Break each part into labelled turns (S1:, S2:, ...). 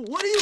S1: What are you...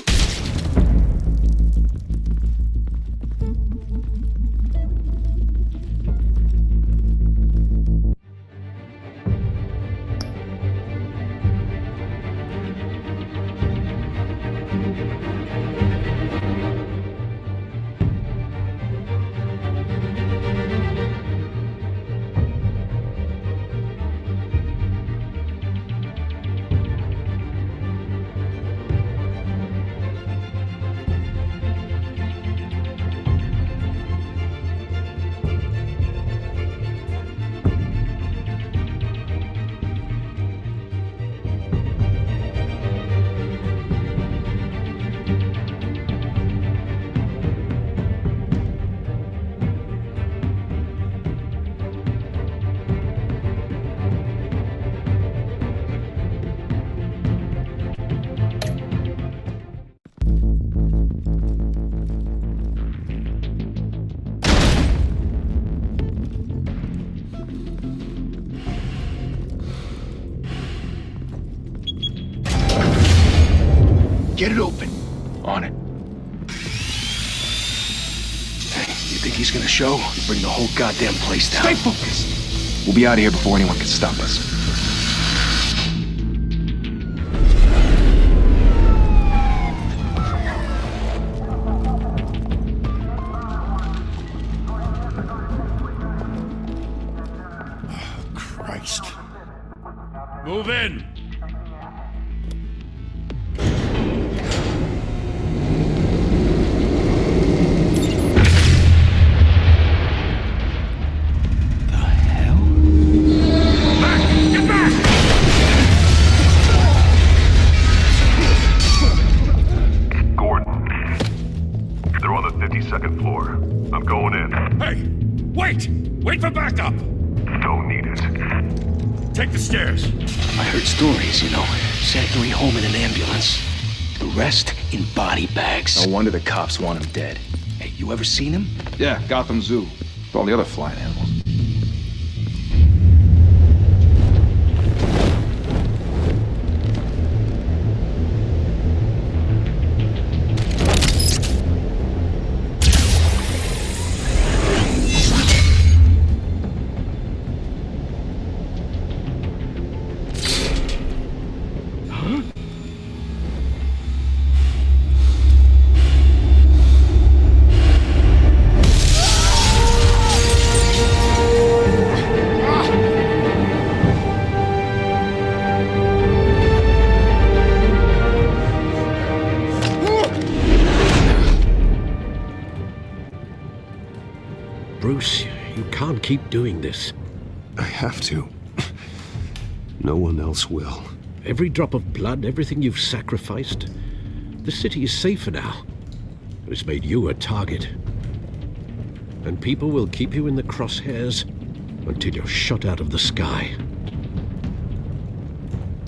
S2: Get it open. On it. Hey, you think he's gonna show? Bring the whole goddamn place down.
S3: Stay focused! We'll be out of here before anyone can stop us.
S2: Christ.
S4: Move in!
S5: Second floor. I'm going in.
S4: Hey! Wait! Wait for backup!
S5: Don't need it.
S4: Take the stairs.
S2: I heard stories, you know. Sent Yuri home in an ambulance. The rest in body bags.
S3: No wonder the cops want him dead.
S2: Hey, you ever seen him?
S3: Yeah, Gotham Zoo. With all the other flying animals.
S6: Bruce, you can't keep doing this.
S7: I have to. No one else will.
S6: Every drop of blood, everything you've sacrificed. The city is safer now. It's made you a target. And people will keep you in the crosshairs until you're shot out of the sky.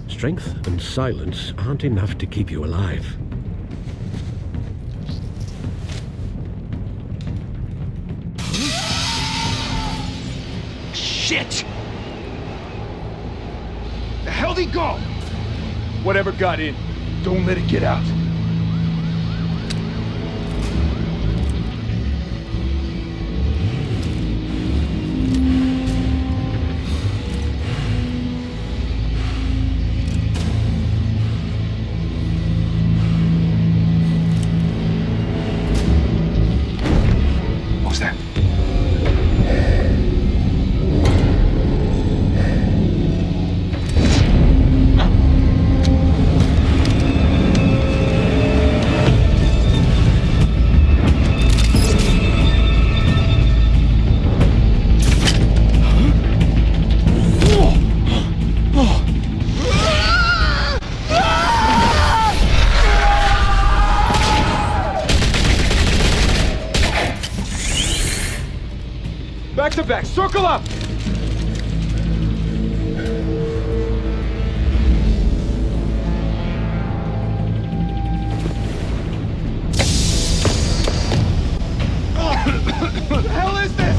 S6: Strength and silence aren't enough to keep you alive.
S2: Shit! The hell'd he go?
S3: Whatever got in,
S2: Don't let it get out.
S3: what was that? Back to back, circle up! What the hell is this?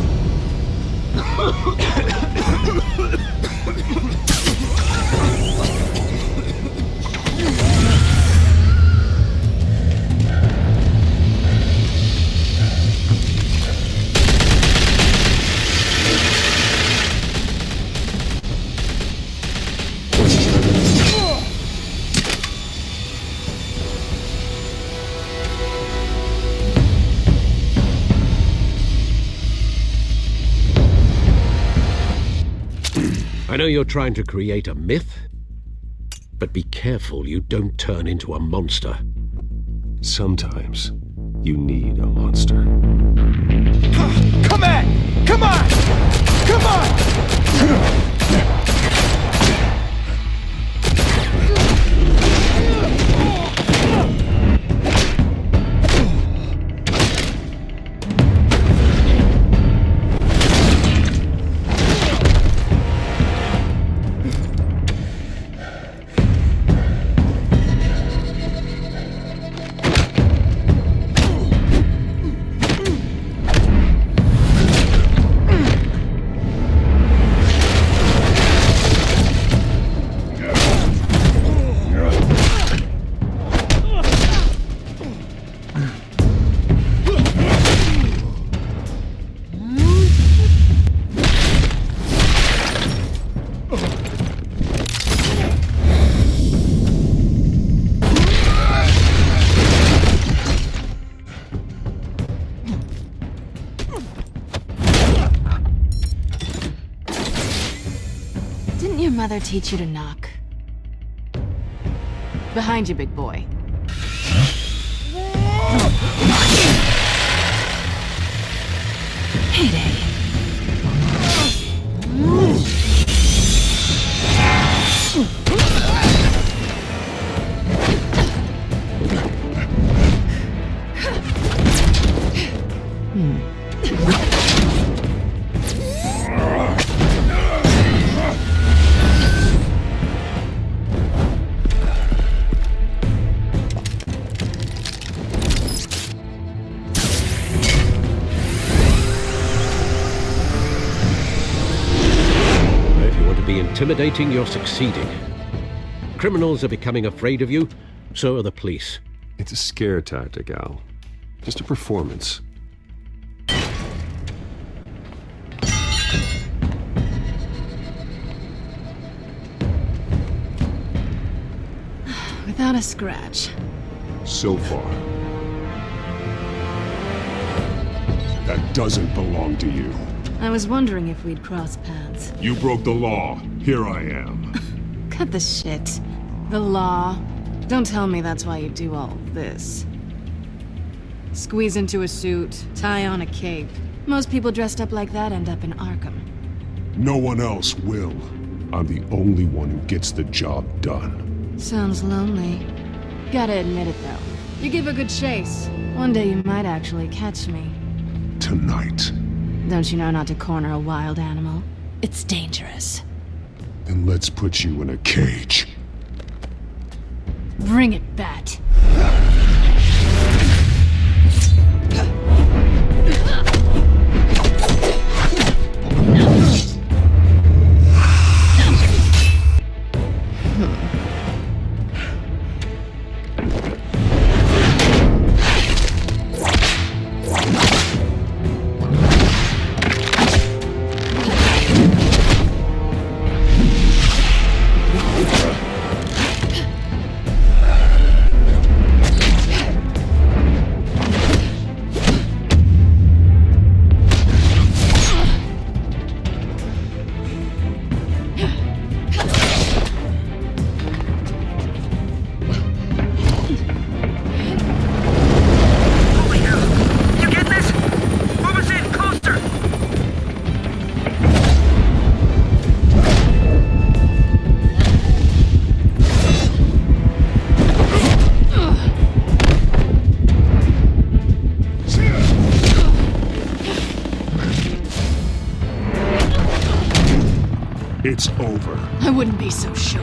S6: know you're trying to create a myth, but be careful you don't turn into a monster.
S7: Sometimes you need a monster.
S3: Come on! Come on! Come on!
S1: Didn't your mother teach you to knock? Behind you, big boy. Heyday.
S6: Intimidating, you're succeeding. Criminals are becoming afraid of you, so are the police.
S7: It's a scare tactic, Al. Just a performance.
S1: Without a scratch.
S8: So far. That doesn't belong to you.
S1: I was wondering if we'd cross paths.
S8: You broke the law. Here I am.
S1: Cut the shit. The law. Don't tell me that's why you do all this. Squeeze into a suit, tie on a cape. Most people dressed up like that end up in Arkham.
S8: No one else will. I'm the only one who gets the job done.
S1: Sounds lonely. Gotta admit it, though. You give a good chase. One day you might actually catch me.
S8: Tonight.
S1: Don't you know not to corner a wild animal? It's dangerous.
S8: Then let's put you in a cage.
S1: Bring it, Bat.
S8: It's over.
S1: I wouldn't be so sure.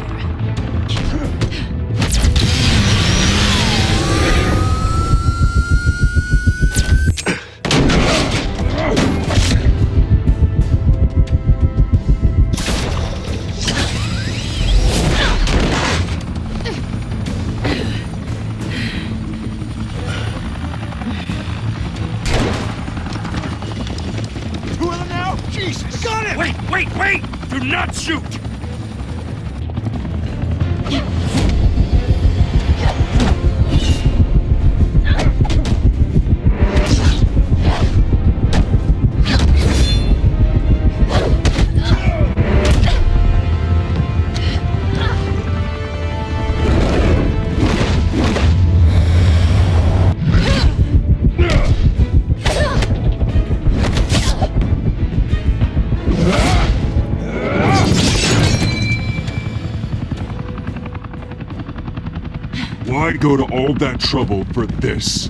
S3: Two of them now? Jesus! Got it!
S4: Wait! Do not shoot!
S8: Why go to all that trouble for this?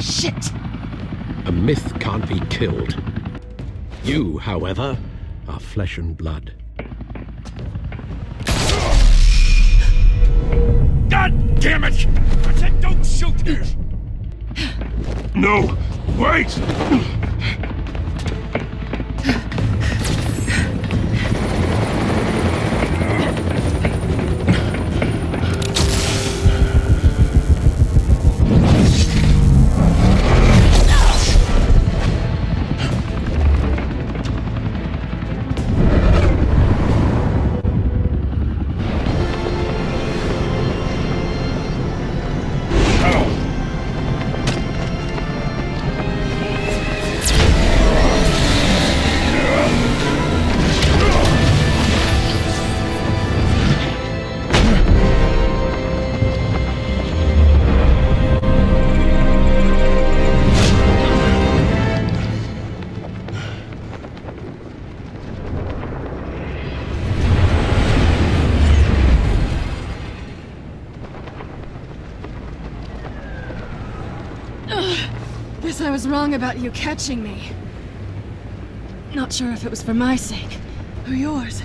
S1: Shit!
S6: A myth can't be killed. You, however, are flesh and blood.
S4: God damn it! I said don't shoot!
S8: No! Wait!
S1: Guess I was wrong about you catching me. Not sure if it was for my sake, or yours.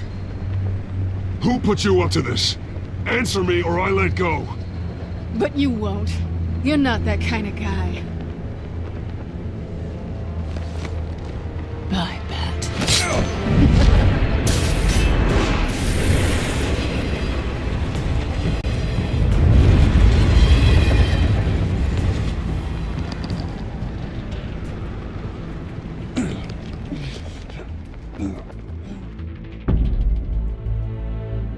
S8: Who put you up to this? Answer me or I let go.
S1: But you won't. You're not that kind of guy. Bye, Bat.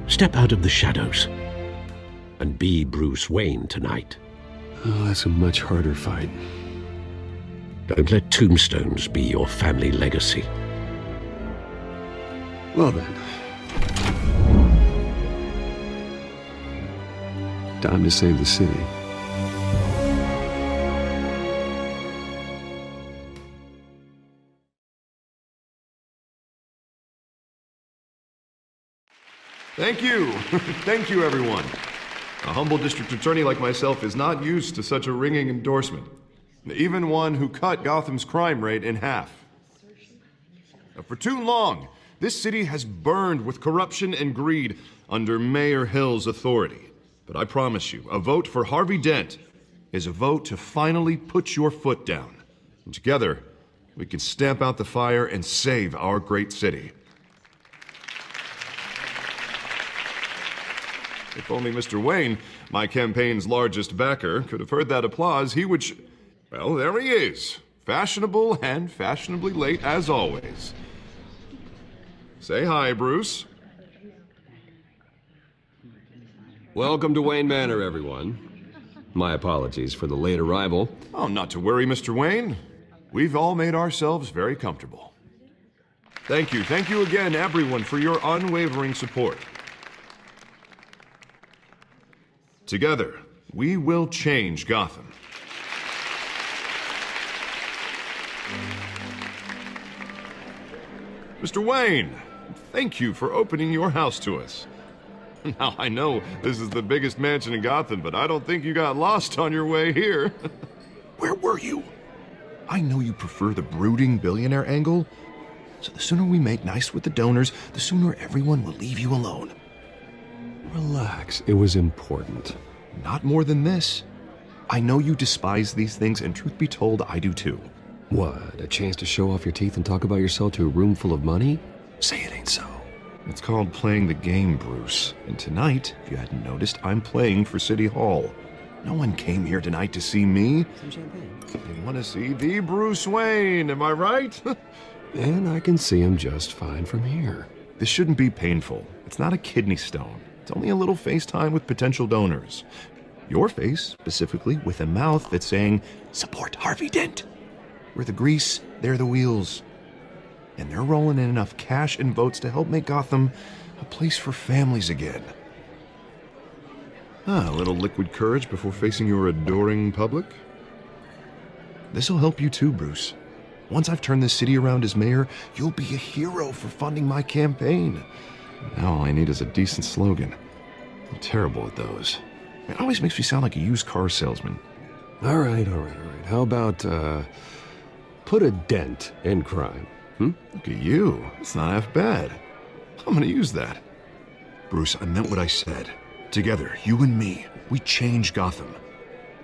S6: Step out of the shadows and be Bruce Wayne tonight.
S7: Oh, that's a much harder fight.
S6: Don't let tombstones be your family legacy.
S7: Well then. Time to save the city.
S9: Thank you. Thank you, everyone. A humble district attorney like myself is not used to such a ringing endorsement. Even one who cut Gotham's crime rate in half. For too long, this city has burned with corruption and greed under Mayor Hill's authority. But I promise you, a vote for Harvey Dent is a vote to finally put your foot down. And together, we can stamp out the fire and save our great city. If only Mr. Wayne, my campaign's largest backer, could have heard that applause, he would well, there he is. Fashionable and fashionably late as always. Say hi, Bruce.
S7: Welcome to Wayne Manor, everyone. My apologies for the late arrival.
S9: Oh, not to worry, Mr. Wayne. We've all made ourselves very comfortable. Thank you again, everyone, for your unwavering support. Together, we will change Gotham. Mr. Wayne, thank you for opening your house to us. Now, I know this is the biggest mansion in Gotham, but I don't think you got lost on your way here. Where were you? I know you prefer the brooding billionaire angle, so the sooner we make nice with the donors, the sooner everyone will leave you alone.
S7: Relax, it was important.
S9: Not more than this. I know you despise these things, and truth be told, I do too.
S7: What, a chance to show off your teeth and talk about yourself to a room full of money? Say it ain't so.
S9: It's called playing the game, Bruce. And tonight, if you hadn't noticed, I'm playing for City Hall. No one came here tonight to see me.
S7: Some champagne.
S9: They want to see the Bruce Wayne, am I right?
S7: And I can see him just fine from here.
S9: This shouldn't be painful. It's not a kidney stone. It's only a little FaceTime with potential donors. Your face, specifically, with a mouth that's saying, support Harvey Dent. We're the grease, they're the wheels. And they're rolling in enough cash and votes to help make Gotham a place for families again. A little liquid courage before facing your adoring public. This'll help you too, Bruce. Once I've turned this city around as mayor, you'll be a hero for funding my campaign. Now all I need is a decent slogan. I'm terrible at those. It always makes me sound like a used car salesman.
S7: All right. How about, put a dent in crime?
S9: Look at you. It's not half bad. I'm gonna use that. Bruce, I meant what I said. Together, you and me, we change Gotham.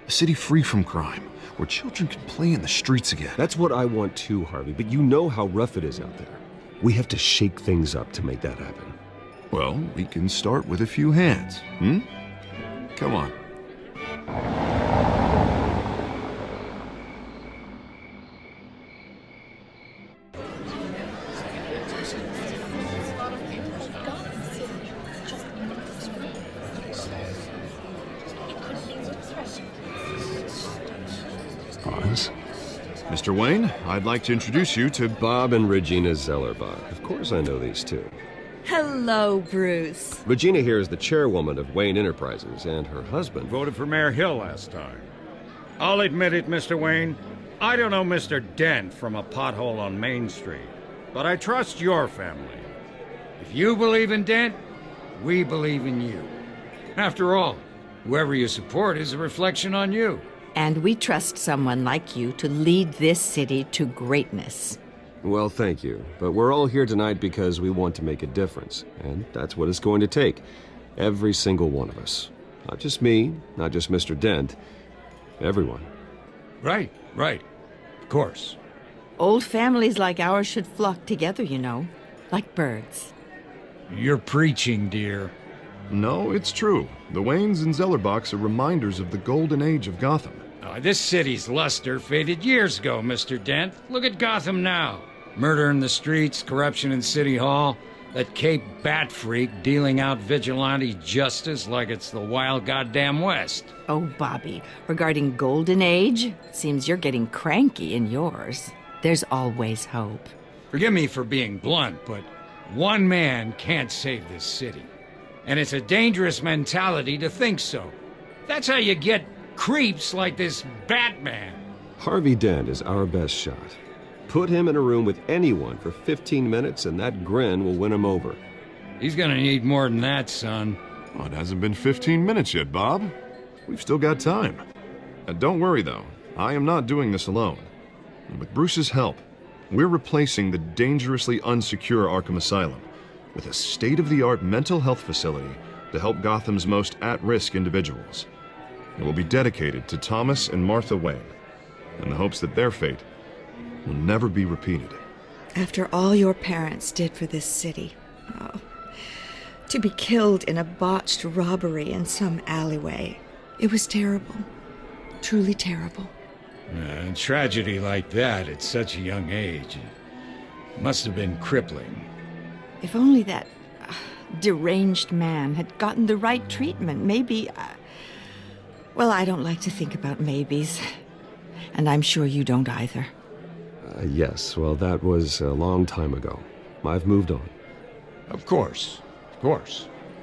S9: A city free from crime, where children can play in the streets again.
S7: That's what I want too, Harvey, but you know how rough it is out there. We have to shake things up to make that happen.
S9: Well, we can start with a few hands, Come on.
S8: Buzz?
S9: Mr. Wayne, I'd like to introduce you to
S7: Bob and Regina Zellerbach. Of course I know these two.
S10: Hello, Bruce.
S7: Regina here is the chairwoman of Wayne Enterprises, and her husband...
S4: Voted for Mayor Hill last time. I'll admit it, Mr. Wayne. I don't know Mr. Dent from a pothole on Main Street, but I trust your family. If you believe in Dent, we believe in you. After all, whoever you support is a reflection on you.
S10: And we trust someone like you to lead this city to greatness.
S7: Well, thank you. But we're all here tonight because we want to make a difference. And that's what it's going to take. Every single one of us. Not just me, not just Mr. Dent. Everyone.
S4: Right. Of course.
S10: Old families like ours should flock together, you know, like birds.
S4: You're preaching, dear.
S9: No, it's true. The Waynes and Zellerbachs are reminders of the golden age of Gotham.
S4: This city's luster faded years ago, Mr. Dent. Look at Gotham now. Murder in the streets, corruption in City Hall, that Cape Bat freak dealing out vigilante justice like it's the wild goddamn West.
S10: Oh, Bobby, regarding Golden Age, seems you're getting cranky in yours. There's always hope.
S4: Forgive me for being blunt, but one man can't save this city. And it's a dangerous mentality to think so. That's how you get creeps like this Batman.
S7: Harvey Dent is our best shot. Put him in a room with anyone for 15 minutes and that grin will win him over.
S4: He's gonna need more than that, son.
S9: Oh, it hasn't been 15 minutes yet, Bob. We've still got time. Don't worry, though. I am not doing this alone. And with Bruce's help, we're replacing the dangerously unsecure Arkham Asylum with a state-of-the-art mental health facility to help Gotham's most at-risk individuals. It will be dedicated to Thomas and Martha Wayne, in the hopes that their fate will never be repeated.
S11: After all your parents did for this city, to be killed in a botched robbery in some alleyway, it was terrible. Truly terrible.
S4: A tragedy like that at such a young age must have been crippling.
S10: If only that deranged man had gotten the right treatment, maybe... well, I don't like to think about maybes. And I'm sure you don't either.
S7: Yes, well, that was a long time ago. I've moved on.
S4: Of course.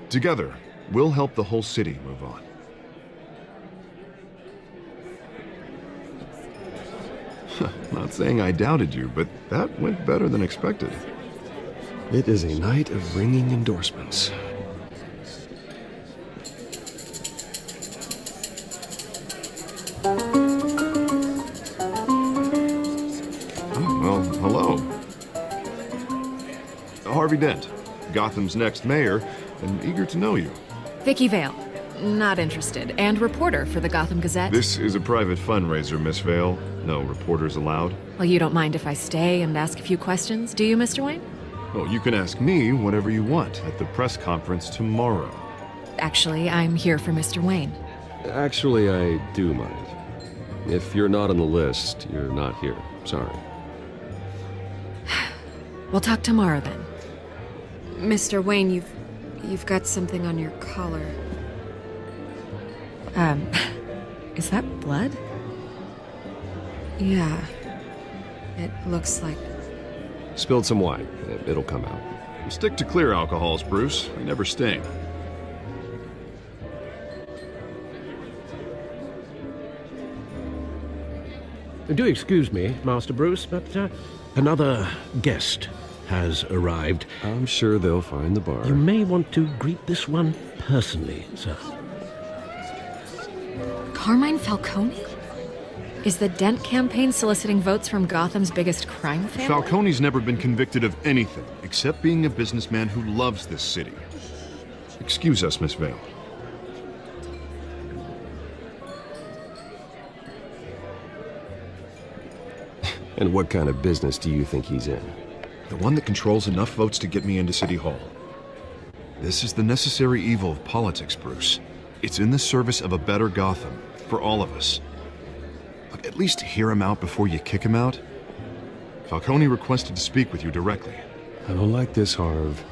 S9: Together, we'll help the whole city move on. Not saying I doubted you, but that went better than expected.
S7: It is a night of ringing endorsements.
S9: Well, hello. Harvey Dent, Gotham's next mayor, and eager to know you.
S1: Vicky Vale. Not interested. And reporter for the Gotham Gazette.
S9: This is a private fundraiser, Miss Vale. No reporters allowed.
S1: Well, you don't mind if I stay and ask a few questions, do you, Mr. Wayne?
S9: Oh, you can ask me whatever you want at the press conference tomorrow.
S1: Actually, I'm here for Mr. Wayne.
S7: Actually, I do mind. If you're not on the list, you're not here. Sorry.
S1: We'll talk tomorrow, then. Mr. Wayne, you've got something on your collar. Is that blood? Yeah. It looks like...
S7: Spilled some wine. It'll come out.
S9: You stick to clear alcohols, Bruce. They never sting.
S6: Do excuse me, Master Bruce, but another guest has arrived.
S7: I'm sure they'll find the bar.
S6: You may want to greet this one personally, sir.
S12: Carmine Falcone? Is the Dent campaign soliciting votes from Gotham's biggest crime family?
S9: Falcone's never been convicted of anything except being a businessman who loves this city. Excuse us, Miss Vale.
S7: And what kind of business do you think he's in?
S9: The one that controls enough votes to get me into City Hall. This is the necessary evil of politics, Bruce. It's in the service of a better Gotham, for all of us. Look, at least hear him out before you kick him out. Falcone requested to speak with you directly.
S7: I don't like this, Harv,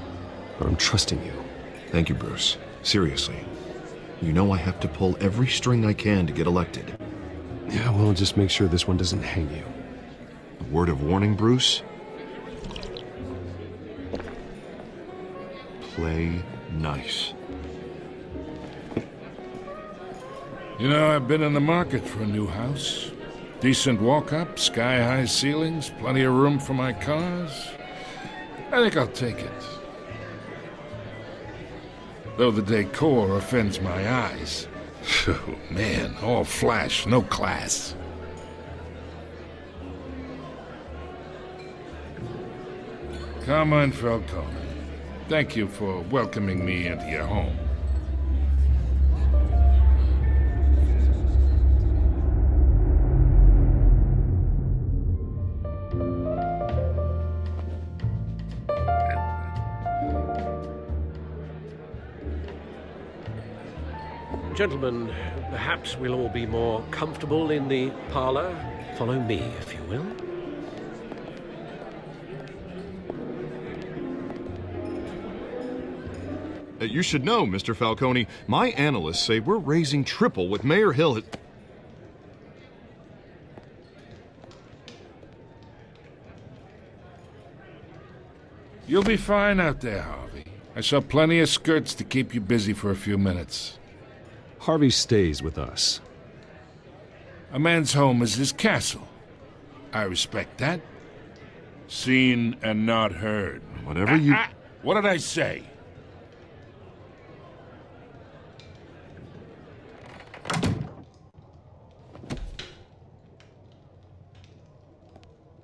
S7: but I'm trusting you.
S9: Thank you, Bruce. Seriously. You know I have to pull every string I can to get elected.
S7: Yeah, well, just make sure this one doesn't hang you.
S9: A word of warning, Bruce? Play nice.
S3: You know, I've been in the market for a new house. Decent walk-up, sky-high ceilings, plenty of room for my cars. I think I'll take it. Though the decor offends my eyes. Oh, man, all flash, no class. Carmine Falcone, thank you for welcoming me into your home.
S6: Gentlemen, perhaps we'll all be more comfortable in the parlor. Follow me, if you will.
S9: You should know, Mr. Falcone, my analysts say we're raising triple what Mayor Hill had...
S3: You'll be fine out there, Harvey. I saw plenty of skirts to keep you busy for a few minutes.
S7: Harvey stays with us.
S3: A man's home is his castle. I respect that. Seen and not heard.
S9: Whatever you...
S3: What did I say?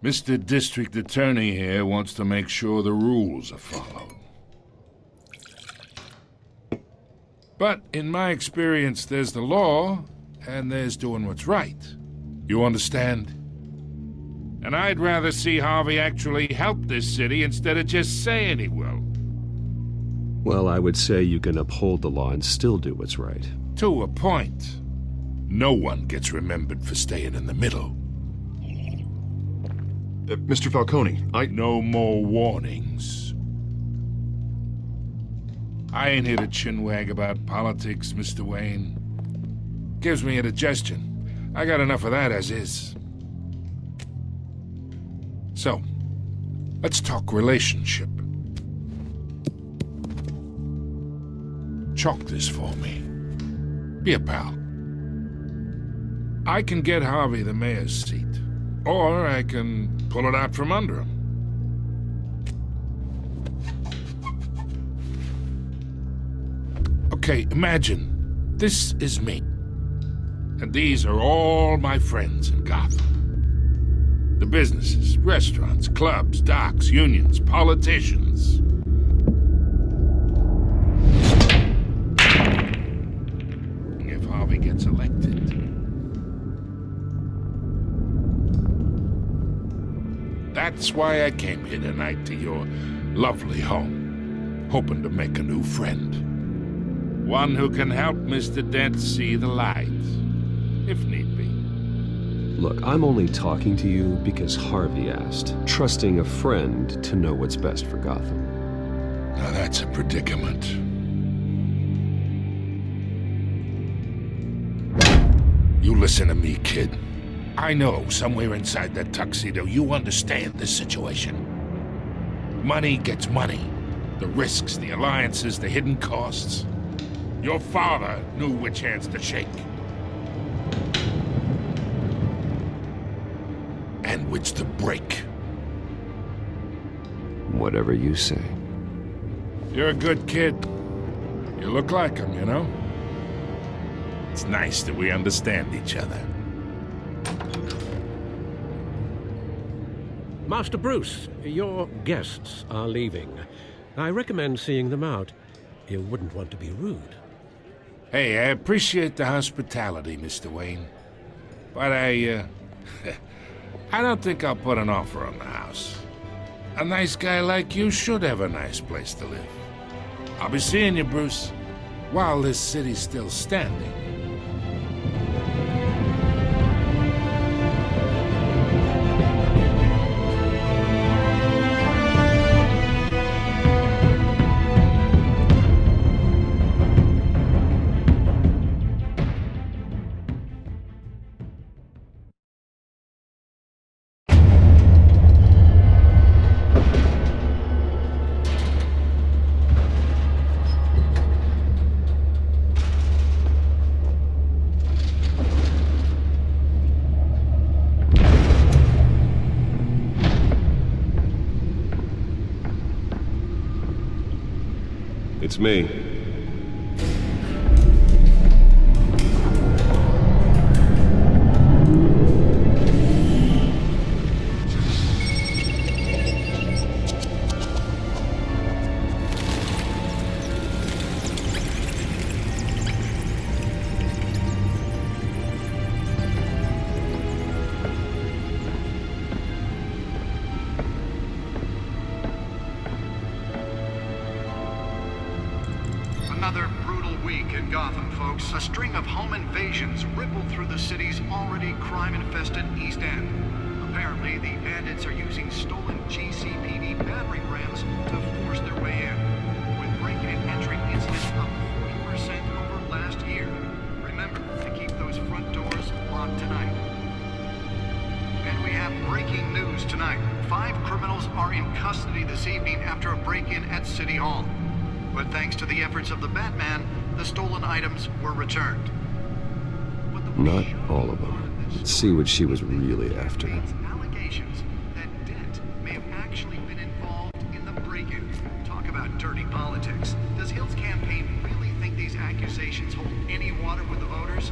S3: Mr. District Attorney here wants to make sure the rules are followed. But in my experience, there's the law, and there's doing what's right. You understand? And I'd rather see Harvey actually help this city instead of just saying he will.
S7: Well, I would say you can uphold the law and still do what's right.
S3: To a point. No one gets remembered for staying in the middle.
S9: Mr. Falcone,
S3: No more warnings. I ain't here to chinwag about politics, Mr. Wayne. Gives me indigestion. I got enough of that as is. So, let's talk relationship. Chalk this for me. Be a pal. I can get Harvey the mayor's seat, or I can pull it out from under him. Okay, imagine this is me. And these are all my friends in Gotham. The businesses, restaurants, clubs, docks, unions, politicians. If Harvey gets elected, that's why I came here tonight to your lovely home, hoping to make a new friend. One who can help Mr. Dent see the light, if need be.
S7: Look, I'm only talking to you because Harvey asked, trusting a friend to know what's best for Gotham.
S3: Now that's a predicament. You listen to me, kid. I know somewhere inside that tuxedo you understand this situation. Money gets money. The risks, the alliances, the hidden costs. Your father knew which hands to shake. And which to break.
S7: Whatever you say.
S3: You're a good kid. You look like him, you know? It's nice that we understand each other.
S6: Master Bruce, your guests are leaving. I recommend seeing them out. You wouldn't want to be rude.
S3: Hey, I appreciate the hospitality, Mr. Wayne. But I don't think I'll put an offer on the house. A nice guy like you should have a nice place to live. I'll be seeing you, Bruce, while this city's still standing.
S7: It's me.
S13: Another brutal week in Gotham, folks. A string of home invasions rippled through the city's already crime-infested East End. Apparently, the bandits are using stolen GCPD battering rams to force their way in, with breaking and entering incidents up 40% over last year. Remember to keep those front doors locked tonight. And we have breaking news tonight. 5 criminals are in custody this evening after a break-in at City Hall. But thanks to the efforts of the Batman, the stolen items were returned.
S7: Not all of them. Let's see what she was really after.
S13: Allegations that Dent may have actually been involved in the break-in. Talk about dirty politics. Does Hill's campaign really think these accusations hold any water with the voters?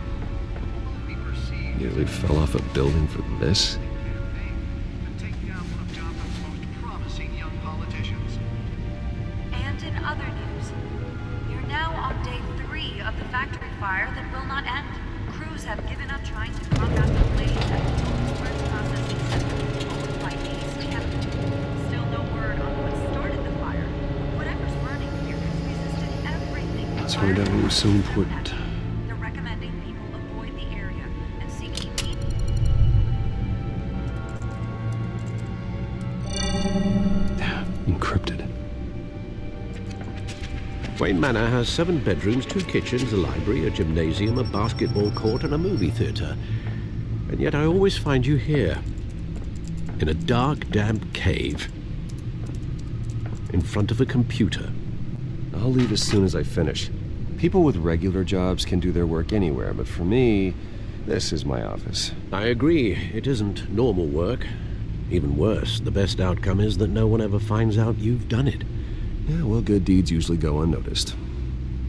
S13: Will it be perceived?
S7: Nearly fell off a building for this?
S13: To take down one of Gotham's most promising young politicians.
S14: And in other news, you're now on day 3 of the factory fire that will not end. Crews have given up trying to combat the blaze at the Goldsworth processing center owned by East Chemical. Still no word on what started the fire. Whatever's burning here has resisted everything.
S7: It turned out it was so important.
S14: They're recommending people avoid the area and seek
S7: Encrypted.
S6: Wayne Manor has 7 bedrooms, 2 kitchens, a library, a gymnasium, a basketball court, and a movie theater. And yet I always find you here, in a dark, damp cave, in front of a computer.
S7: I'll leave as soon as I finish. People with regular jobs can do their work anywhere, but for me, this is my office.
S6: I agree. It isn't normal work. Even worse, the best outcome is that no one ever finds out you've done it.
S7: Yeah, well, good deeds usually go unnoticed.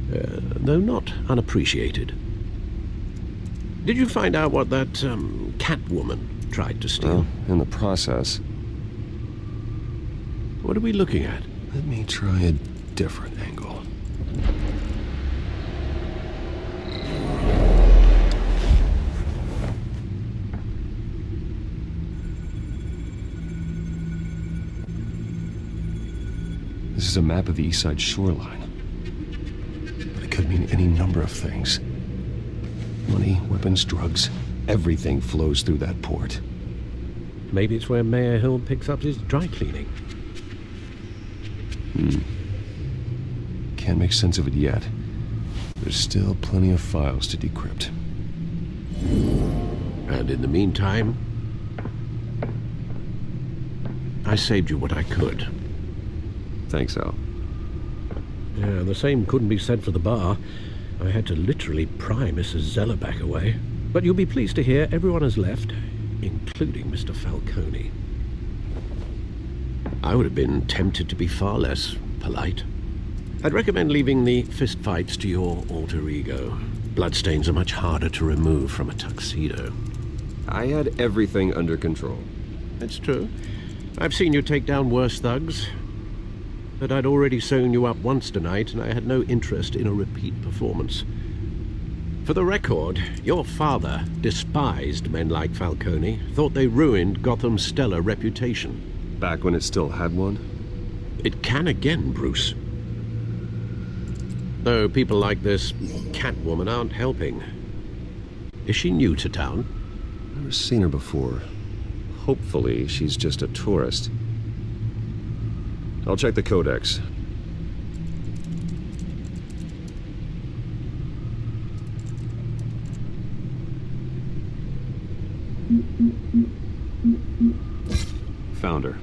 S6: Though not unappreciated. Did you find out what that, Catwoman tried to steal?
S7: Well, in the process.
S6: What are we looking at?
S7: Let me try a different angle. This is a map of the East Side shoreline. But it could mean any number of things. Money, weapons, drugs, everything flows through that port.
S6: Maybe it's where Mayor Hill picks up his dry cleaning.
S7: Can't make sense of it yet. There's still plenty of files to decrypt.
S6: And in the meantime, I saved you what I could.
S7: Thanks, Al.
S6: Yeah, the same couldn't be said for the bar. I had to literally pry Mrs. Zeller back away. But you'll be pleased to hear everyone has left, including Mr. Falcone. I would have been tempted to be far less polite. I'd recommend leaving the fistfights to your alter ego. Bloodstains are much harder to remove from a tuxedo.
S7: I had everything under control.
S6: It's true. I've seen you take down worse thugs. But I'd already sewn you up once tonight, and I had no interest in a repeat performance. For the record, your father despised men like Falcone, thought they ruined Gotham's stellar reputation.
S7: Back when it still had one?
S6: It can again, Bruce. Though people like this Catwoman aren't helping. Is she new to town?
S7: Never seen her before. Hopefully, she's just a tourist. I'll check the codex. Found her.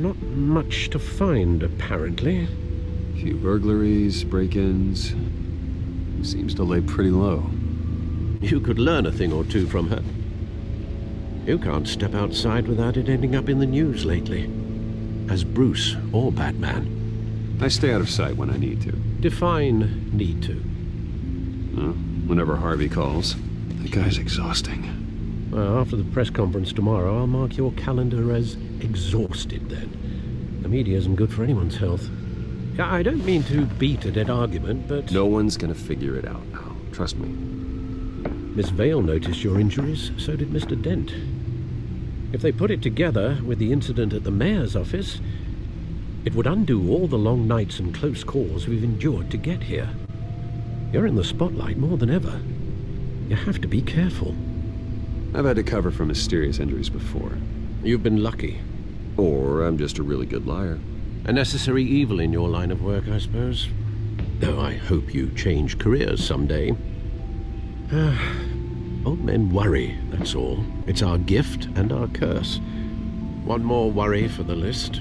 S6: Not much to find, apparently.
S7: Few burglaries, break-ins. Seems to lay pretty low.
S6: You could learn a thing or two from her. You can't step outside without it ending up in the news lately. As Bruce or Batman.
S7: I stay out of sight when I need to.
S6: Define need to.
S7: Whenever Harvey calls. The guy's exhausting.
S6: Well, after the press conference tomorrow, I'll mark your calendar as exhausted then. The media isn't good for anyone's health. I don't mean to beat a dead argument, but...
S7: No one's gonna figure it out now. Trust me.
S6: Miss Vale noticed your injuries, so did Mr. Dent. If they put it together with the incident at the mayor's office, it would undo all the long nights and close calls we've endured to get here. You're in the spotlight more than ever. You have to be careful.
S7: I've had to cover for mysterious injuries before.
S6: You've been lucky.
S7: Or I'm just a really good liar.
S6: A necessary evil in your line of work, I suppose. Though I hope you change careers someday. Old men worry, that's all. It's our gift and our curse. One more worry for the list.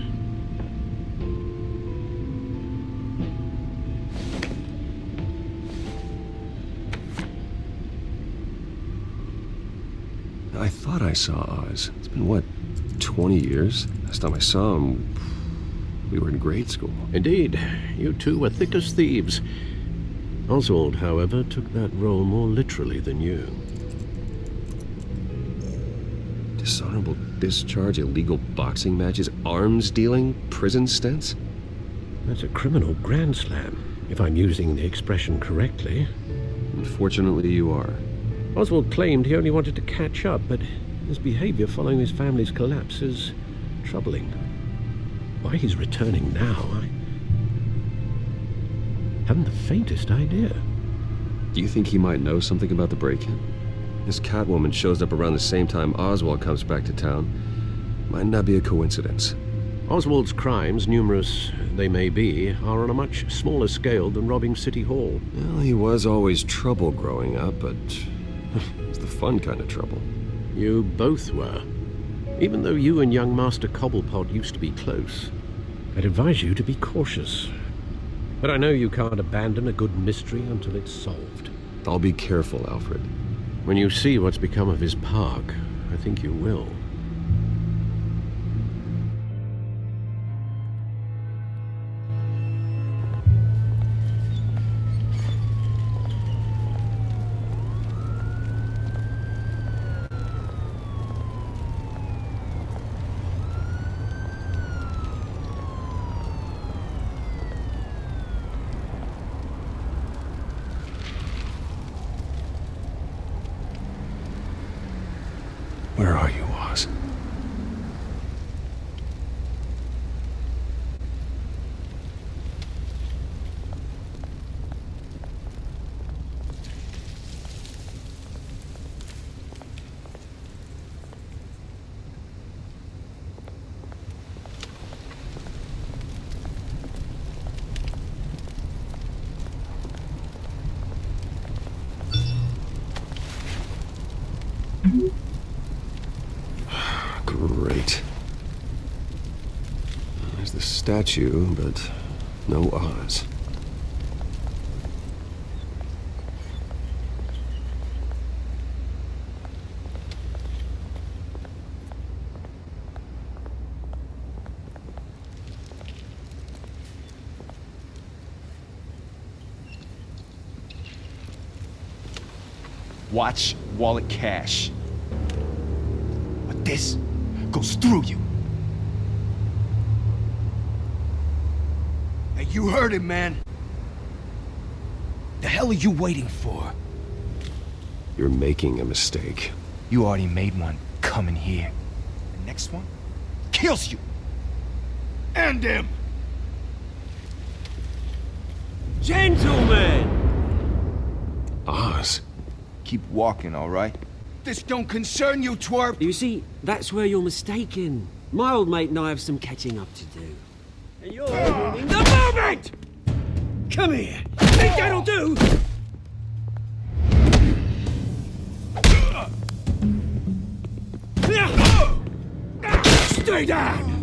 S7: I thought I saw Oz. It's been, what, 20 years? Last time I saw him, we were in grade school.
S6: Indeed. You two were thick as thieves. Oswald, however, took that role more literally than you.
S7: Dishonorable discharge, illegal boxing matches, arms dealing, prison stints?
S6: That's a criminal grand slam, if I'm using the expression correctly.
S7: Unfortunately, you are.
S6: Oswald claimed he only wanted to catch up, but his behavior following his family's collapse is troubling. Why he's returning now, I haven't the faintest idea.
S7: Do you think he might know something about the break-in? This Catwoman shows up around the same time Oswald comes back to town. Might not be a coincidence.
S6: Oswald's crimes, numerous they may be, are on a much smaller scale than robbing City Hall.
S7: Well, he was always trouble growing up, but it's the fun kind of trouble.
S6: You both were. Even though you and young Master Cobblepot used to be close, I'd advise you to be cautious. But I know you can't abandon a good mystery until it's solved.
S7: I'll be careful, Alfred.
S6: When you see what's become of his park, I think you will.
S8: Where are you, Oz?
S7: Great. There's the statue, but no Oz.
S15: Watch, wallet, cash. But this goes through you. Hey, you heard it, man. The hell are you waiting for?
S7: You're making a mistake.
S15: You already made one coming here. The next one kills you. And him.
S2: Gentlemen!
S7: Oz.
S15: Keep walking, all right? This don't concern you, twerp!
S2: You see, that's where you're mistaken. My old mate and I have some catching up to do. And you're ruining the moment! Come here. Think that'll do? Stay down!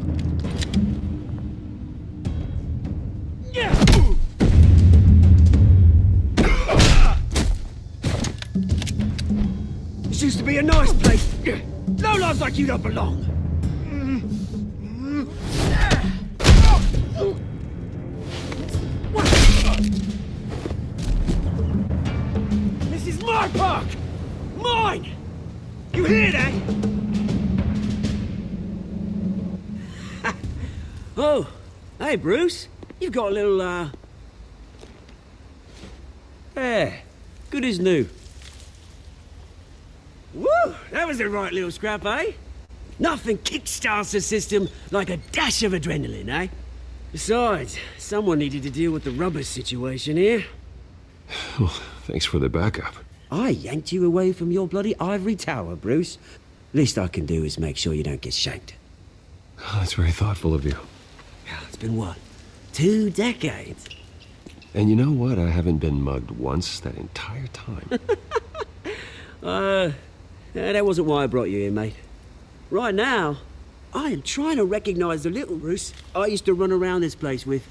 S2: This used to be a nice place. Lowlifes like you don't belong. This is my park! Mine! You hear that? Oh, hey, Bruce. You've got a little, Yeah, good as new. Woo! That was a right little scrap, eh? Nothing kickstarts the system like a dash of adrenaline, eh? Besides, someone needed to deal with the rubber situation here.
S7: Well, thanks for the backup.
S2: I yanked you away from your bloody ivory tower, Bruce. Least I can do is make sure you don't get shanked.
S7: Oh, that's very thoughtful of you.
S2: It's been what? 2 decades?
S7: And you know what? I haven't been mugged once that entire time.
S2: That wasn't why I brought you here, mate. Right now, I am trying to recognize the little Bruce I used to run around this place with.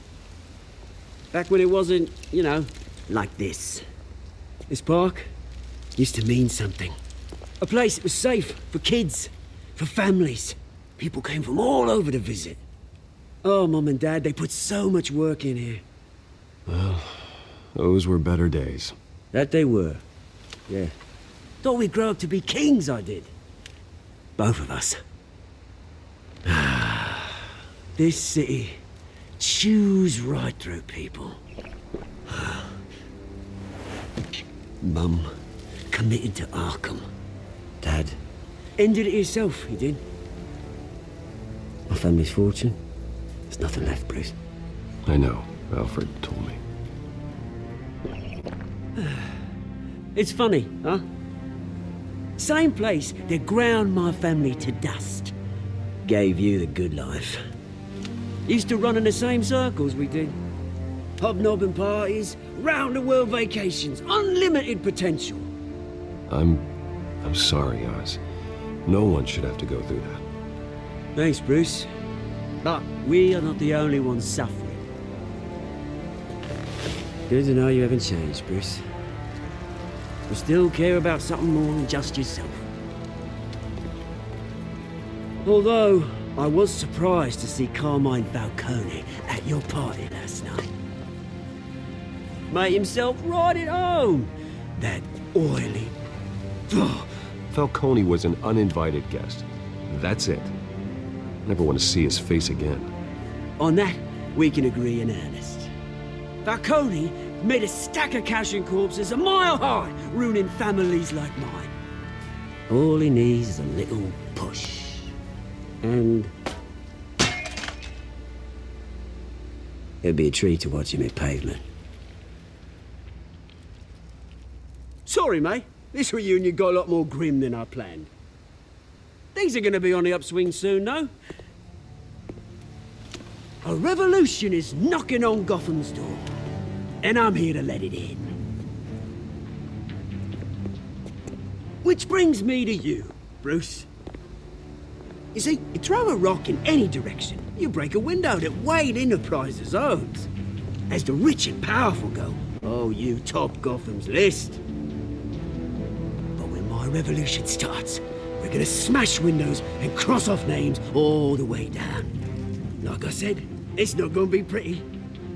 S2: Back when it wasn't, you know, like this. This park used to mean something. A place that was safe for kids, for families. People came from all over to visit. Oh, Mum and Dad, they put so much work in here.
S7: Well, those were better days.
S2: That they were. Yeah. Thought we'd grow up to be kings, I did. Both of us. This city chews right through people. Mum committed to Arkham. Dad ended it himself, he did. My family's fortune. There's nothing left, Bruce.
S7: I know. Alfred told me.
S2: It's funny, huh? Same place that ground my family to dust. Gave you the good life. Used to run in the same circles we did. Hobnobbing parties, round-the-world vacations, unlimited potential.
S7: I'm sorry, Oz. No one should have to go through that.
S2: Thanks, Bruce. But we are not the only ones suffering. Good to know you haven't changed, Bruce. You still care about something more than just yourself. Although, I was surprised to see Carmine Falcone at your party last night. Made himself right at home. That oily...
S7: Falcone was an uninvited guest. That's it. Never want to see his face again.
S2: On that, we can agree in earnest. Falcone made a stack of cash and corpses a mile high, ruining families like mine. All he needs is a little push. And... it'd be a treat to watch him hit pavement. Sorry, mate. This reunion got a lot more grim than I planned. Things are gonna be on the upswing soon, though. A revolution is knocking on Gotham's door. And I'm here to let it in. Which brings me to you, Bruce. You see, you throw a rock in any direction, you break a window that Wayne Enterprises owns. As the rich and powerful go, oh, you top Gotham's list. But when my revolution starts, we're gonna smash windows and cross off names all the way down. Like I said, it's not gonna be pretty.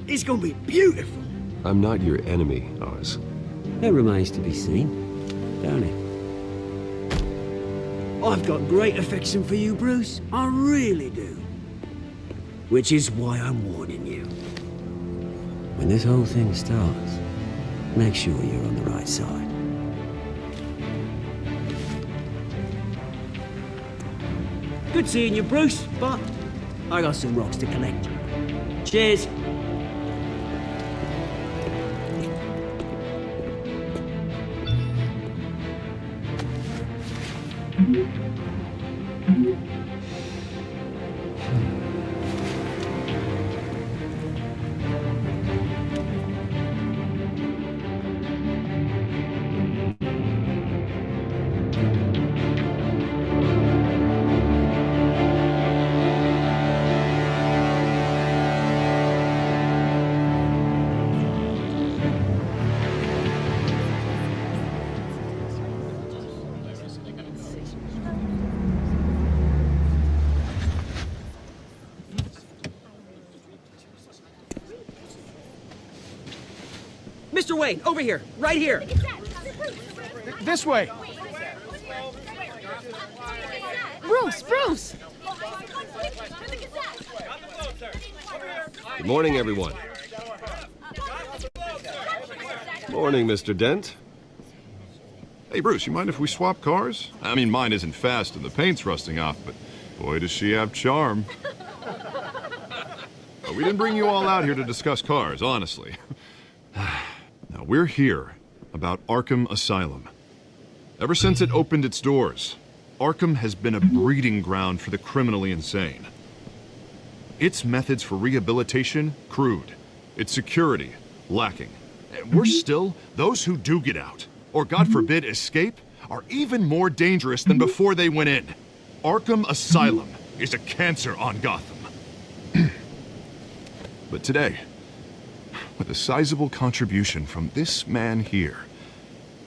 S2: It's gonna be beautiful.
S7: I'm not your enemy, Oz.
S2: That remains to be seen. don't it? I've got great affection for you, Bruce. I really do. Which is why I'm warning you. When this whole thing starts, make sure you're on the right side. Good seeing you, Bruce, but I got some rocks to collect. Cheers. Mr. Wayne, over here, right here.
S15: This way.
S1: Bruce!
S7: Good morning, everyone. Morning, Mr. Dent.
S9: Hey, Bruce, you mind if we swap cars? I mean, mine isn't fast and the paint's rusting off, but boy, does she have charm. We didn't bring you all out here to discuss cars, honestly. Now, we're here about Arkham Asylum. Ever since it opened its doors, Arkham has been a breeding ground for the criminally insane. Its methods for rehabilitation, crude. Its security, lacking. And worse still, those who do get out, or God forbid escape, are even more dangerous than before they went in. Arkham Asylum is a cancer on Gotham. But today, with a sizable contribution from this man here,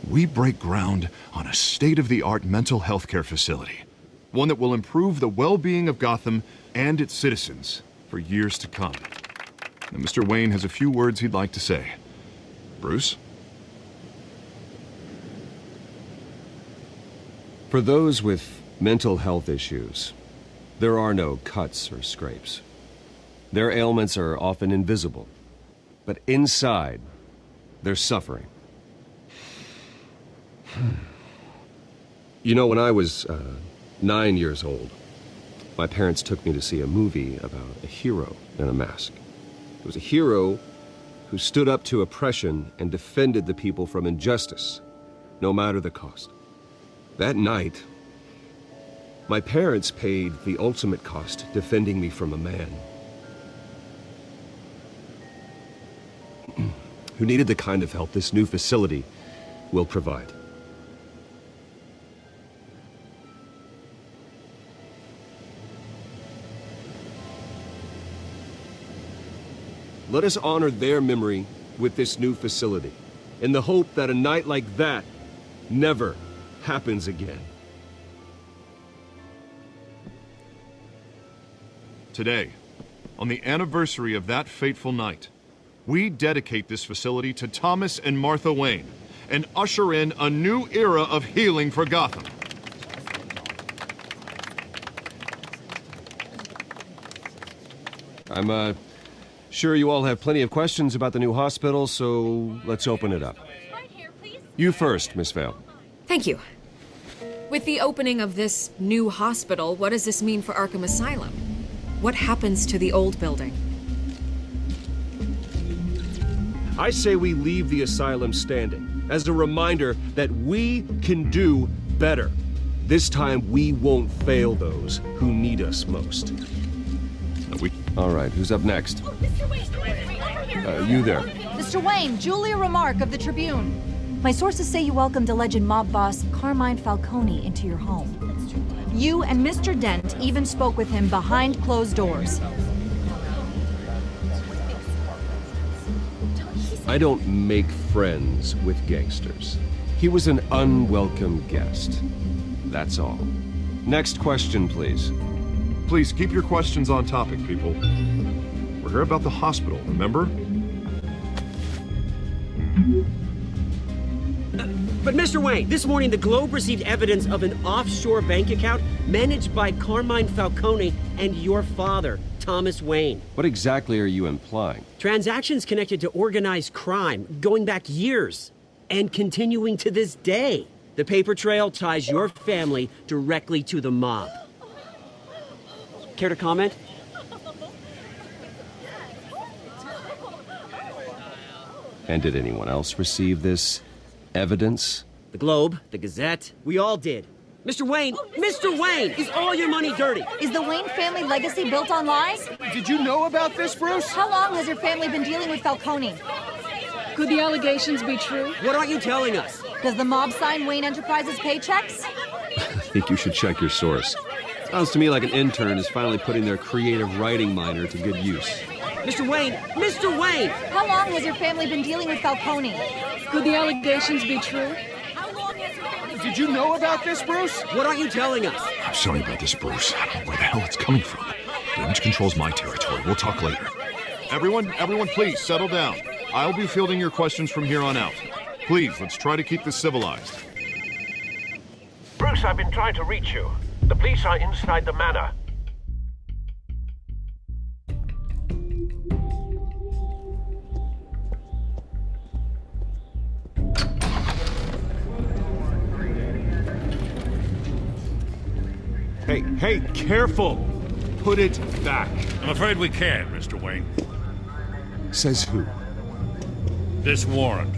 S9: we break ground on a state-of-the-art mental health care facility. One that will improve the well-being of Gotham and its citizens for years to come. And Mr. Wayne has a few words he'd like to say. Bruce?
S7: For those with mental health issues, there are no cuts or scrapes. Their ailments are often invisible, but inside, they're suffering. You know, when I was 9 years old, my parents took me to see a movie about a hero in a mask. It was a hero who stood up to oppression and defended the people from injustice, no matter the cost. That night, my parents paid the ultimate cost defending me from a man who needed the kind of help this new facility will provide. Let us honor their memory with this new facility, in the hope that a night like that never happens again.
S9: Today, on the anniversary of that fateful night, we dedicate this facility to Thomas and Martha Wayne and usher in a new era of healing for Gotham.
S7: I'm sure you all have plenty of questions about the new hospital, so let's open it up. You first, Miss Vale.
S12: Thank you. With the opening of this new hospital, what does this mean for Arkham Asylum? What happens to the old building?
S7: I say we leave the asylum standing, as a reminder that we can do better. This time, we won't fail those who need us most. All right, who's up next? You there.
S16: Mr. Wayne, Julia Remark of the Tribune. My sources say you welcomed alleged mob boss Carmine Falcone into your home. You and Mr. Dent even spoke with him behind closed doors.
S7: I don't make friends with gangsters. He was an unwelcome guest. That's all. Next question, please.
S9: Please keep your questions on topic, people. We're here about the hospital, remember?
S2: But Mr. Wayne, this morning the Globe received evidence of an offshore bank account managed by Carmine Falcone and your father, Thomas Wayne.
S7: What exactly are you implying?
S2: Transactions connected to organized crime going back years and continuing to this day. The paper trail ties your family directly to the mob. Care to comment?
S7: And did anyone else receive this evidence?
S2: The Globe, the Gazette, we all did. Mr. Wayne, Mr. Wayne, is all your money dirty?
S16: Is the Wayne family legacy built on lies?
S15: Did you know about this, Bruce?
S16: How long has your family been dealing with Falcone?
S1: Could the allegations be true?
S2: What aren't you telling us?
S16: Does the mob sign Wayne Enterprises paychecks?
S7: I think you should check your source. Sounds to me like an intern is finally putting their creative writing minor to good use.
S2: Mr. Wayne! Mr. Wayne!
S16: How long has your family been dealing with Falcone?
S1: Could the allegations be true?
S15: Did you know about this, Bruce?
S2: What aren't you telling us?
S5: I'm sorry about this, Bruce. I don't know where the hell it's coming from. Damage control's my territory. We'll talk later.
S9: Everyone, please settle down. I'll be fielding your questions from here on out. Please, let's try to keep this civilized.
S6: Bruce, I've been trying to reach you. The police are inside the manor.
S17: Hey, careful! Put it back.
S4: I'm afraid we can't, Mr. Wayne.
S8: Says who?
S4: This warrant.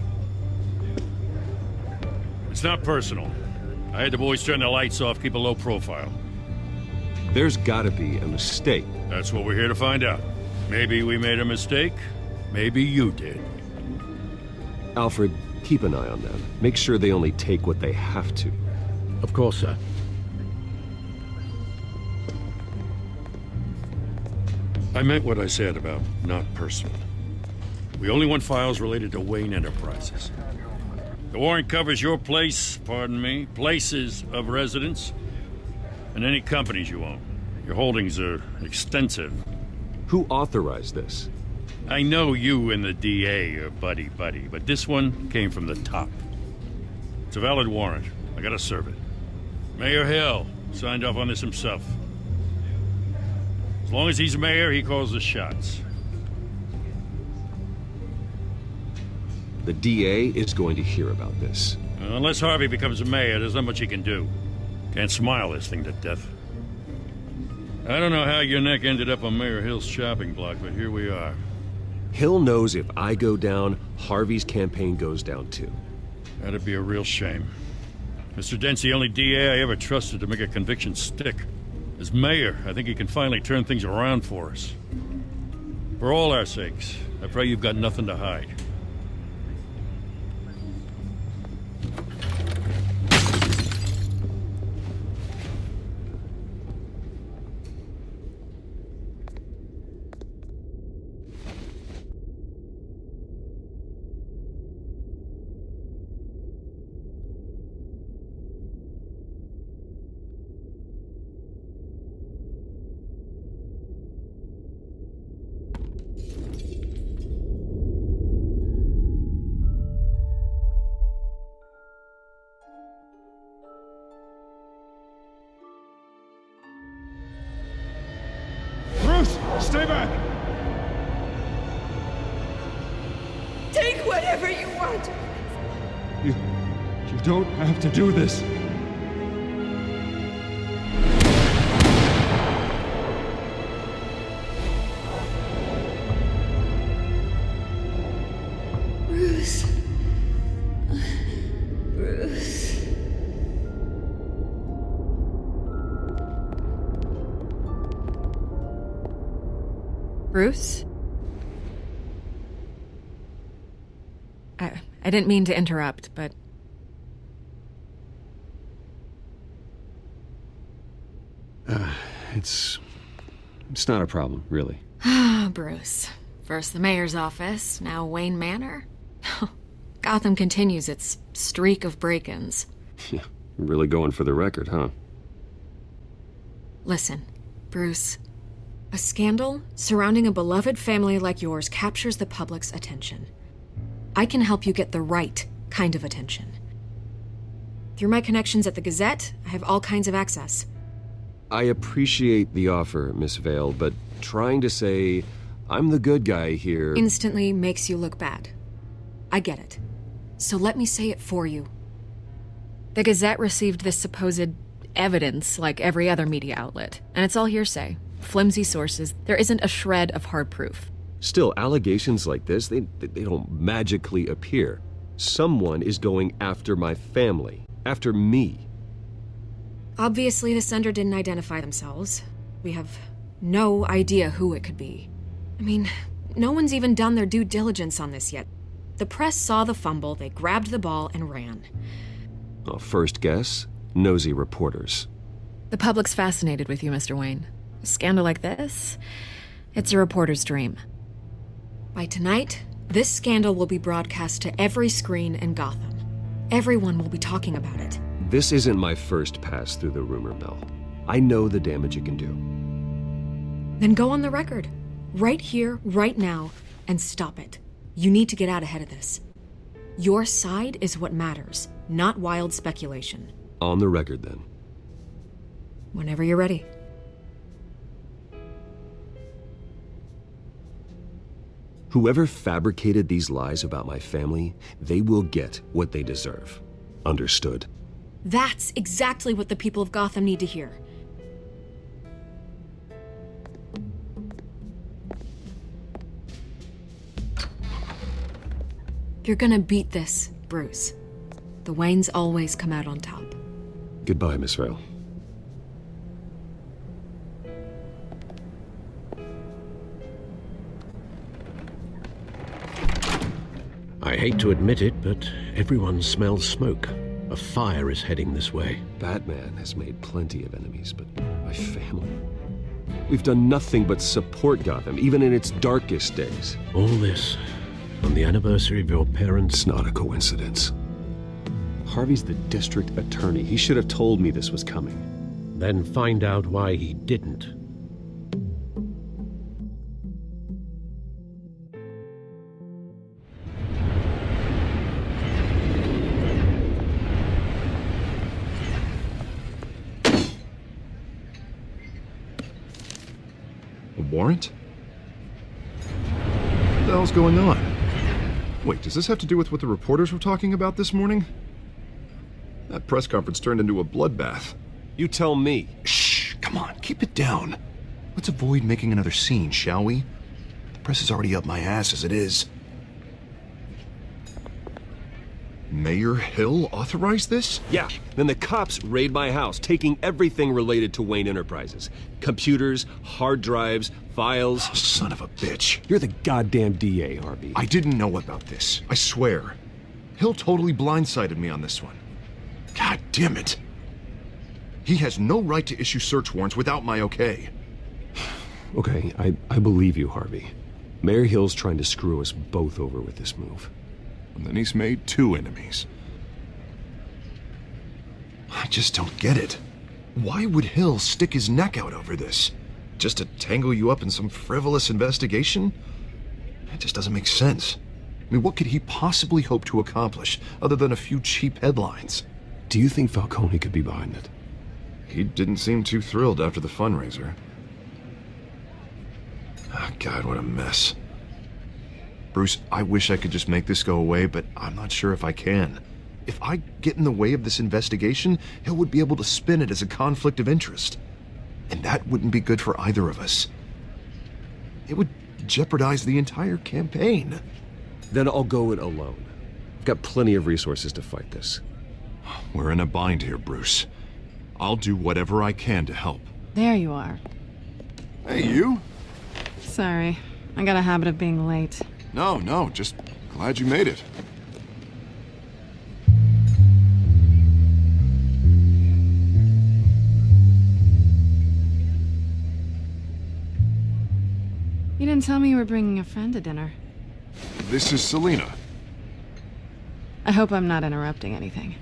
S4: It's not personal. I had the boys turn the lights off, keep a low profile.
S7: There's gotta be a mistake.
S4: That's what we're here to find out. Maybe we made a mistake. Maybe you did.
S7: Alfred, keep an eye on them. Make sure they only take what they have to.
S6: Of course, sir.
S4: I meant what I said about not personal. We only want files related to Wayne Enterprises. The warrant covers your place, pardon me, places of residence, and any companies you own. Your holdings are extensive.
S7: Who authorized this?
S4: I know you and the DA are buddy-buddy, but this one came from the top. It's a valid warrant. I gotta serve it. Mayor Hill signed off on this himself. As long as he's mayor, he calls the shots.
S7: The DA is going to hear about this.
S4: Unless Harvey becomes a mayor, there's not much he can do. Can't smile this thing to death. I don't know how your neck ended up on Mayor Hill's shopping block, but here we are.
S7: Hill knows if I go down, Harvey's campaign goes down too.
S4: That'd be a real shame. Mr. Dent's the only DA I ever trusted to make a conviction stick. As mayor, I think he can finally turn things around for us. For all our sakes, I pray you've got nothing to hide.
S17: Stay back!
S11: Take whatever you want.
S17: You don't have to do this.
S11: Bruce. Bruce.
S12: Bruce? I didn't mean to interrupt, but...
S7: It's not a problem, really.
S12: Ah, Bruce. First the mayor's office, now Wayne Manor. Gotham continues its streak of break-ins.
S7: Yeah, really going for the record, huh?
S12: Listen, Bruce. A scandal surrounding a beloved family like yours captures the public's attention. I can help you get the right kind of attention. Through my connections at the Gazette, I have all kinds of access.
S7: I appreciate the offer, Miss Vale, but trying to say I'm the good guy here
S12: instantly makes you look bad. I get it. So let me say it for you. The Gazette received this supposed evidence like every other media outlet, and it's all hearsay. Flimsy sources. There isn't a shred of hard proof.
S7: Still, allegations like this, they don't magically appear. Someone is going after my family, after me.
S12: Obviously, the sender didn't identify themselves. We have no idea who it could be. I mean, no one's even done their due diligence on this yet. The press saw the fumble, they grabbed the ball and ran.
S7: Well, first guess, nosy reporters.
S12: The public's fascinated with you, Mr. Wayne. A scandal like this, it's a reporter's dream. By tonight, this scandal will be broadcast to every screen in Gotham. Everyone will be talking about it.
S7: This isn't my first pass through the rumor mill. I know the damage it can do.
S12: Then go on the record. Right here, right now, and stop it. You need to get out ahead of this. Your side is what matters, not wild speculation.
S7: On the record, then.
S12: Whenever you're ready.
S7: Whoever fabricated these lies about my family, they will get what they deserve. Understood?
S12: That's exactly what the people of Gotham need to hear. You're gonna beat this, Bruce. The Waynes always come out on top.
S7: Goodbye, Miss Vale.
S6: I hate to admit it, but everyone smells smoke. A fire is heading this way.
S7: Batman has made plenty of enemies, but my family... We've done nothing but support Gotham, even in its darkest days.
S6: All this on the anniversary of your parents'...
S7: It's not a coincidence. Harvey's the district attorney. He should have told me this was coming.
S6: Then find out why he didn't.
S9: A warrant? What the hell's going on? Wait, does this have to do with what the reporters were talking about this morning? That press conference turned into a bloodbath.
S7: You tell me.
S9: Shh, come on, keep it down. Let's avoid making another scene, shall we? The press is already up my ass as it is. Mayor Hill authorized this?
S7: Yeah, then the cops raid my house, taking everything related to Wayne Enterprises. Computers, hard drives, files.
S9: Oh, son of a bitch.
S7: You're the goddamn DA, Harvey.
S9: I didn't know about this, I swear. Hill totally blindsided me on this one. God damn it. He has no right to issue search warrants without my okay.
S7: Okay, I believe you, Harvey. Mayor Hill's trying to screw us both over with this move.
S9: And then he's made 2 enemies. I just don't get it. Why would Hill stick his neck out over this? Just to tangle you up in some frivolous investigation? It just doesn't make sense. I mean, what could he possibly hope to accomplish other than a few cheap headlines?
S7: Do you think Falcone could be behind it?
S9: He didn't seem too thrilled after the fundraiser. Oh, God, what a mess. Bruce, I wish I could just make this go away, but I'm not sure if I can. If I get in the way of this investigation, Hill would be able to spin it as a conflict of interest. And that wouldn't be good for either of us. It would jeopardize the entire campaign.
S7: Then I'll go it alone. I've got plenty of resources to fight this.
S9: We're in a bind here, Bruce. I'll do whatever I can to help.
S1: There you are.
S9: Hey, you?
S1: Sorry. I got a habit of being late.
S9: No, just glad you made it.
S1: You didn't tell me you were bringing a friend to dinner.
S9: This is Selina.
S1: I hope I'm not interrupting anything.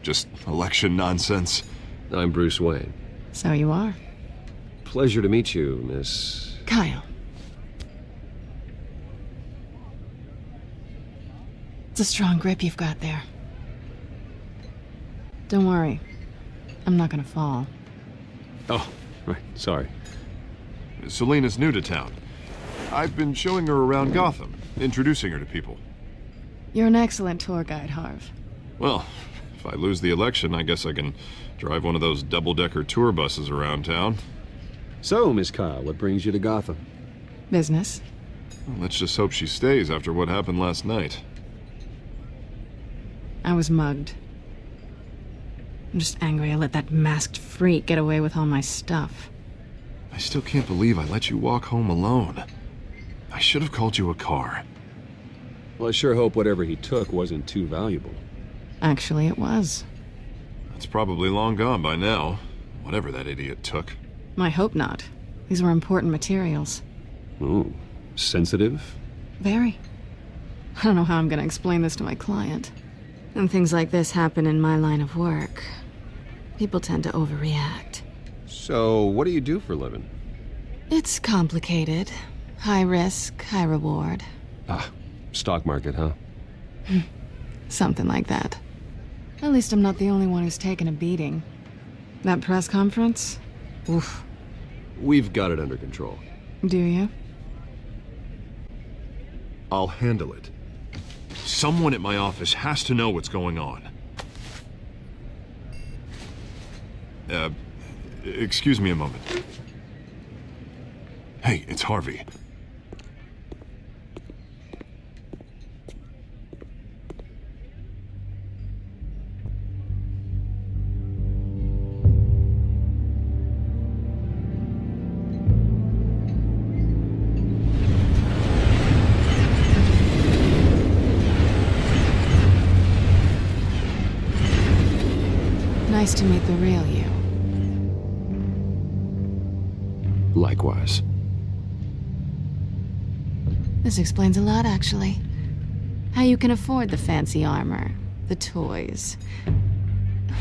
S9: Just election nonsense.
S7: I'm Bruce Wayne.
S1: So you are.
S7: Pleasure to meet you, Miss...
S1: Kyle. It's a strong grip you've got there. Don't worry. I'm not gonna fall.
S7: Oh, right. Sorry.
S9: Selena's new to town. I've been showing her around Gotham, introducing her to people.
S1: You're an excellent tour guide, Harv.
S9: Well, if I lose the election, I guess I can drive one of those double-decker tour buses around town.
S7: So, Miss Kyle, what brings you to Gotham?
S1: Business.
S9: Well, let's just hope she stays after what happened last night.
S1: I was mugged. I'm just angry I let that masked freak get away with all my stuff.
S9: I still can't believe I let you walk home alone. I should have called you a car.
S7: Well, I sure hope whatever he took wasn't too valuable.
S1: Actually, it was.
S9: It's probably long gone by now, whatever that idiot took.
S1: I hope not. These were important materials.
S7: Ooh, sensitive?
S1: Very. I don't know how I'm gonna explain this to my client. When things like this happen in my line of work, people tend to overreact.
S7: So, what do you do for a living?
S1: It's complicated. High risk, high reward.
S7: Ah, stock market, huh?
S1: Something like that. At least I'm not the only one who's taken a beating. That press conference? Oof.
S7: We've got it under control.
S1: Do you?
S9: I'll handle it. Someone at my office has to know what's going on. Excuse me a moment. Hey, it's Harvey.
S1: Nice to meet the real you.
S7: Likewise.
S1: This explains a lot, actually. How you can afford the fancy armor, the toys.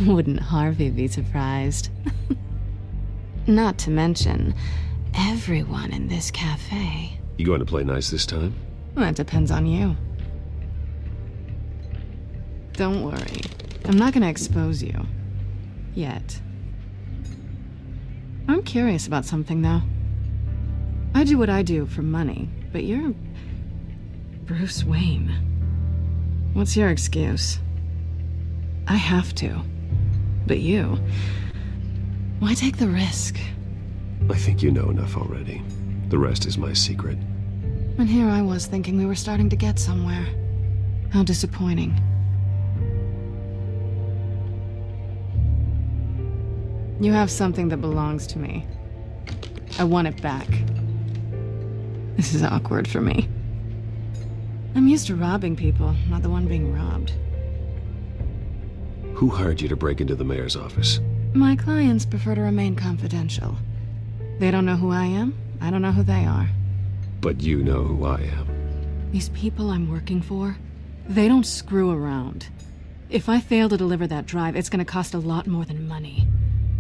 S1: Wouldn't Harvey be surprised? Not to mention, everyone in this cafe.
S7: You going to play nice this time?
S1: That depends on you. Don't worry. I'm not gonna expose you. Yet. I'm curious about something, though. I do what I do for money, but you're Bruce Wayne. What's your excuse? I have to. But you... why take the risk?
S7: I think you know enough already. The rest is my secret.
S1: And here I was thinking we were starting to get somewhere. How disappointing. You have something that belongs to me. I want it back. This is awkward for me. I'm used to robbing people, not the one being robbed.
S7: Who hired you to break into the mayor's office?
S1: My clients prefer to remain confidential. They don't know who I am, I don't know who they are.
S7: But you know who I am.
S1: These people I'm working for, they don't screw around. If I fail to deliver that drive, it's gonna cost a lot more than money.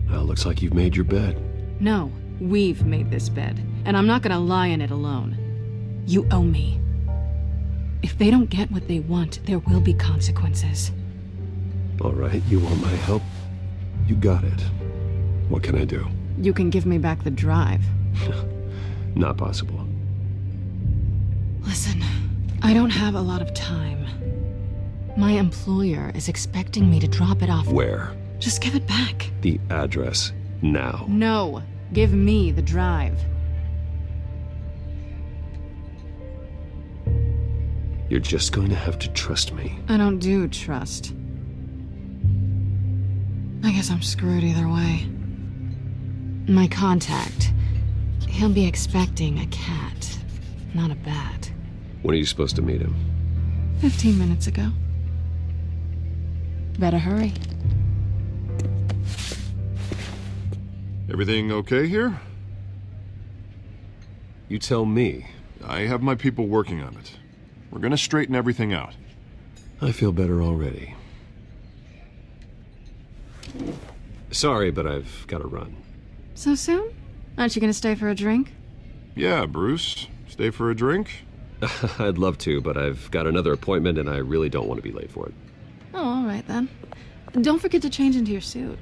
S7: Well, looks like you've made your bed.
S1: No, we've made this bed, and I'm not gonna lie in it alone. You owe me. If they don't get what they want, there will be consequences.
S7: All right, you want my help? You got it. What can I do?
S1: You can give me back the drive.
S7: Not possible.
S1: Listen, I don't have a lot of time. My employer is expecting me to drop it off.
S7: Where?
S1: Just give it back.
S7: The address, now.
S1: No, give me the drive.
S7: You're just going to have to trust me.
S1: I don't do trust. I guess I'm screwed either way. My contact, he'll be expecting a cat, not a bat.
S7: When are you supposed to meet him?
S1: 15 minutes ago. Better hurry.
S9: Everything okay here?
S7: You tell me.
S9: I have my people working on it. We're gonna straighten everything out.
S7: I feel better already. Sorry, but I've got to run.
S1: So soon? Aren't you gonna stay for a drink?
S9: Yeah, Bruce. Stay for a drink?
S7: I'd love to, but I've got another appointment and I really don't want to be late for it.
S1: Oh, all right then. Don't forget to change into your suit.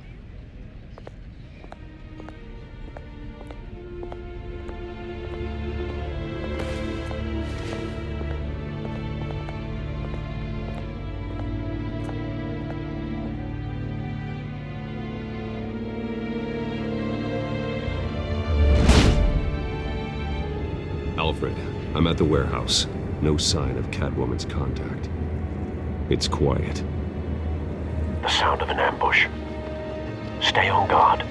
S7: Alfred, I'm at the warehouse. No sign of Catwoman's contact. It's quiet.
S18: The sound of an ambush. Stay on guard.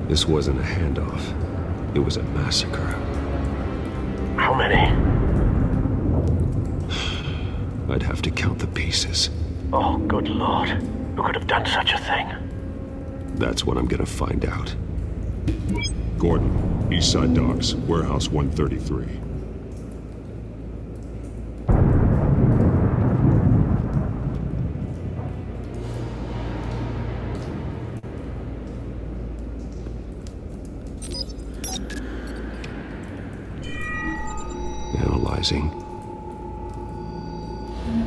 S7: This wasn't a handoff. It was a massacre.
S18: How many?
S7: I'd have to count the pieces.
S18: Oh, good lord. Who could have done such a thing?
S7: That's what I'm gonna find out.
S8: Gordon, Eastside Docks, Warehouse 133.
S7: Analyzing.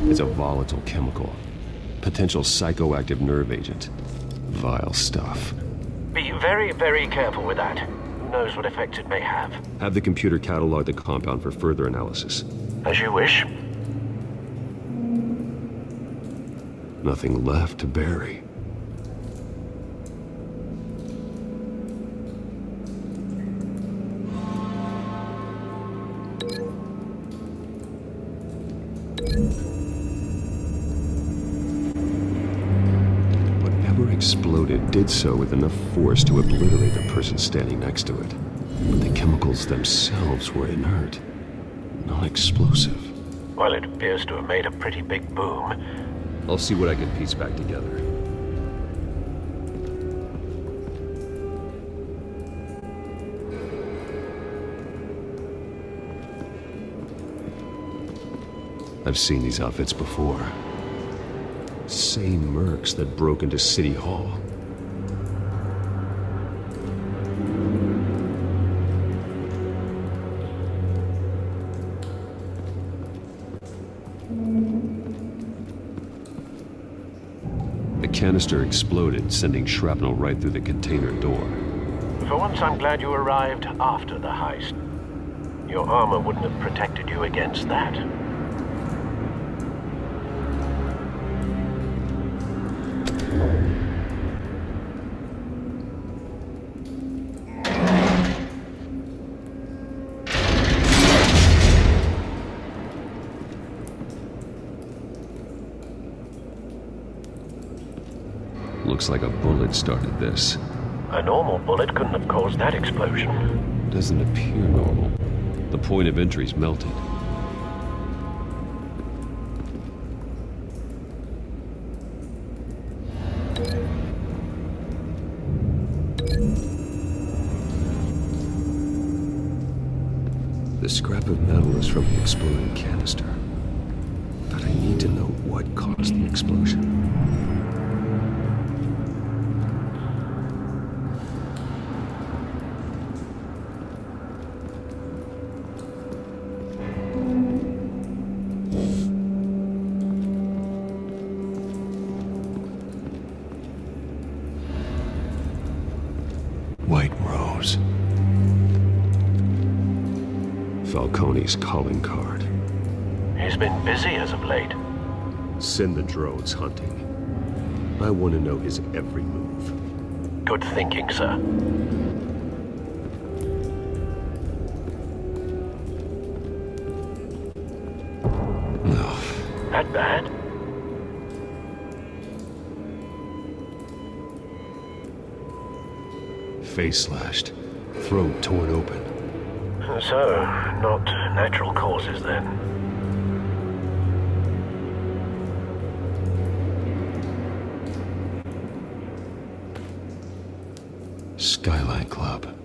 S7: It's a volatile chemical. Potential psychoactive nerve agent. Vile stuff.
S18: Be very, very careful with that. Who knows what effects it may have.
S7: Have the computer catalog the compound for further analysis.
S18: As you wish.
S7: Nothing left to bury. Whatever exploded did so with enough force to obliterate the person standing next to it. But the chemicals themselves were inert, non-explosive.
S18: Well, it appears to have made a pretty big boom.
S7: I'll see what I can piece back together. I've seen these outfits before. Same mercs that broke into City Hall. The canister exploded, sending shrapnel right through the container door.
S18: For once, I'm glad you arrived after the heist. Your armor wouldn't have protected you against that.
S7: Looks like a bullet started this.
S18: A normal bullet couldn't have caused that explosion.
S7: Doesn't appear normal. The point of entry's melted. The scrap of metal is from the exploding canister. But I need to know what caused the explosion. White Rose. Falcone's calling card.
S18: He's been busy as of late.
S7: Send the drones hunting. I want to know his every move.
S18: Good thinking, sir. That bad?
S6: Face slashed, throat torn open.
S18: So, not natural causes then.
S6: Skyline Club.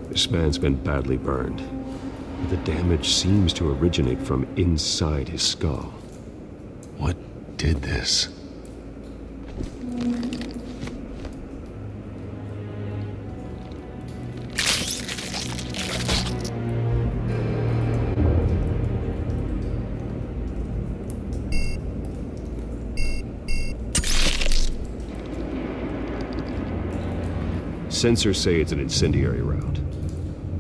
S6: This man's been badly burned. The damage seems to originate from inside his skull. What did this? Sensors say it's an incendiary round.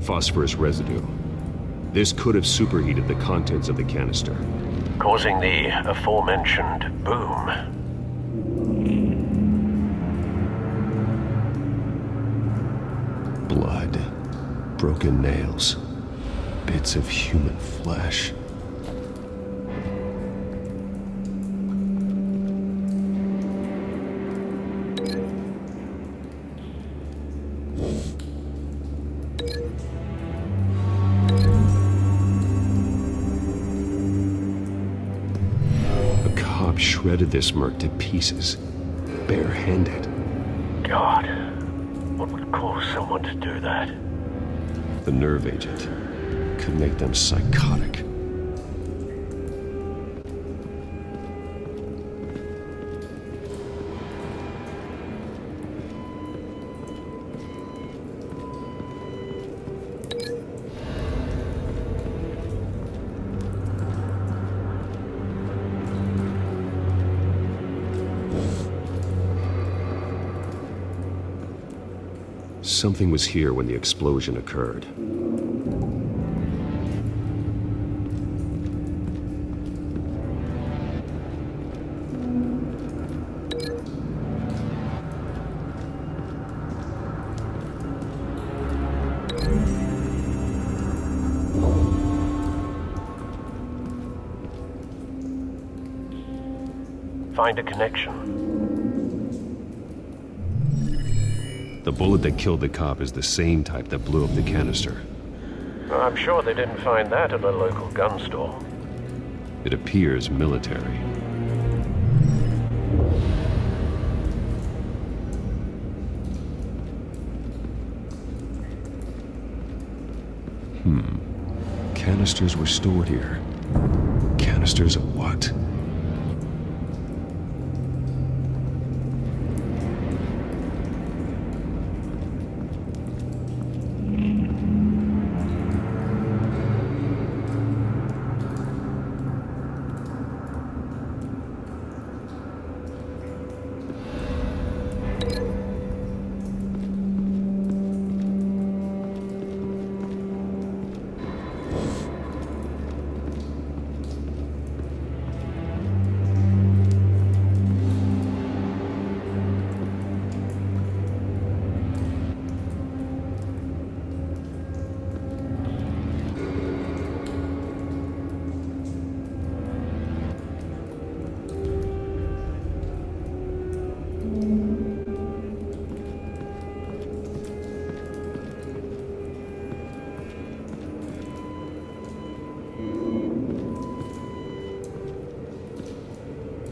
S6: Phosphorus residue. This could have superheated the contents of the canister,
S18: Causing the aforementioned boom.
S6: Blood, broken nails, bits of human flesh. Shredded this merc to pieces, barehanded.
S18: God, what would cause someone to do that?
S6: The nerve agent could make them psychotic. Something was here when the explosion occurred.
S18: Find a connection.
S6: The bullet that killed the cop is the same type that blew up the canister.
S18: I'm sure they didn't find that at a local gun store.
S6: It appears military. Canisters were stored here. Canisters of what?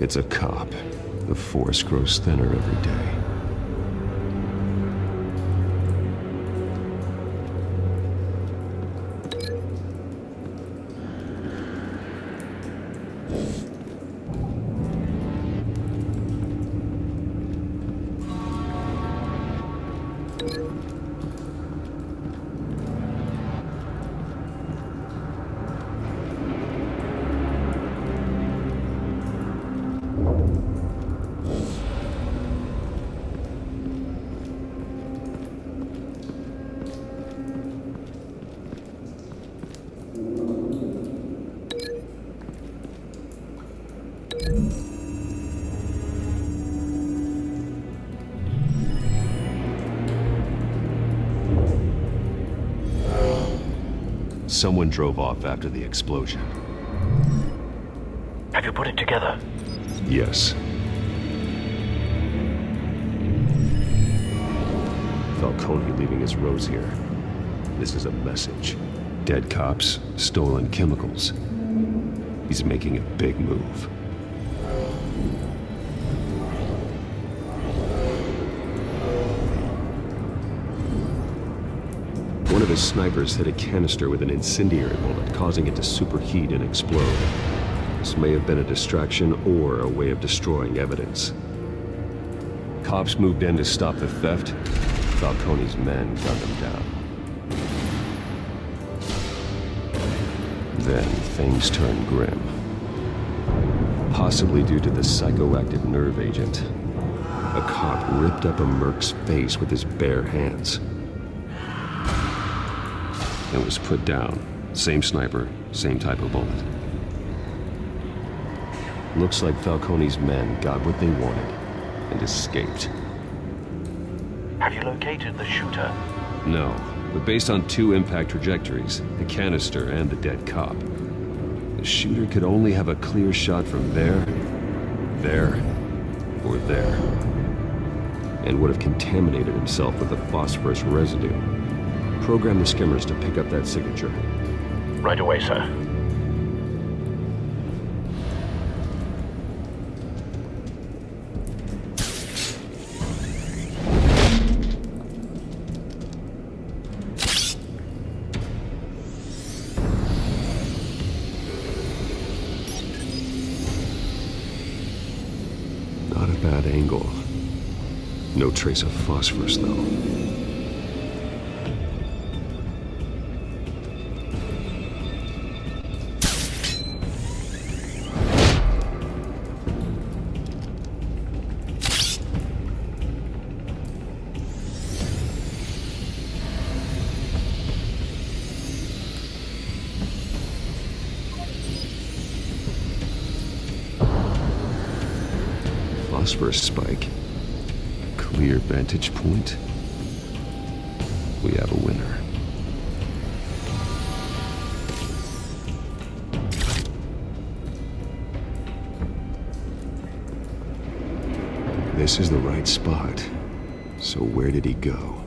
S6: It's a cop. The force grows thinner every day.
S7: someone drove off after the explosion.
S18: Have you put it together?
S7: Yes. Falcone leaving his rose here. This is a message. Dead cops, stolen chemicals. He's making a big move. One of his snipers hit a canister with an incendiary bullet, causing it to superheat and explode. This may have been a distraction or a way of destroying evidence. Cops moved in to stop the theft. Falcone's men gunned them down. Then things turned grim. Possibly due to the psychoactive nerve agent. A cop ripped up a merc's face with his bare hands. And was put down. Same sniper, same type of bullet. Looks like Falcone's men got what they wanted and escaped.
S18: Have you located the shooter?
S7: No, but based on 2 impact trajectories, the canister and the dead cop, the shooter could only have a clear shot from there, or there, and would have contaminated himself with the phosphorus residue. Program the skimmers to pick up that signature.
S18: Right away, sir.
S7: Not a bad angle. No trace of phosphorus, though. Phosphorus spike. Clear vantage point. We have a winner. This is the right spot. So where did he go?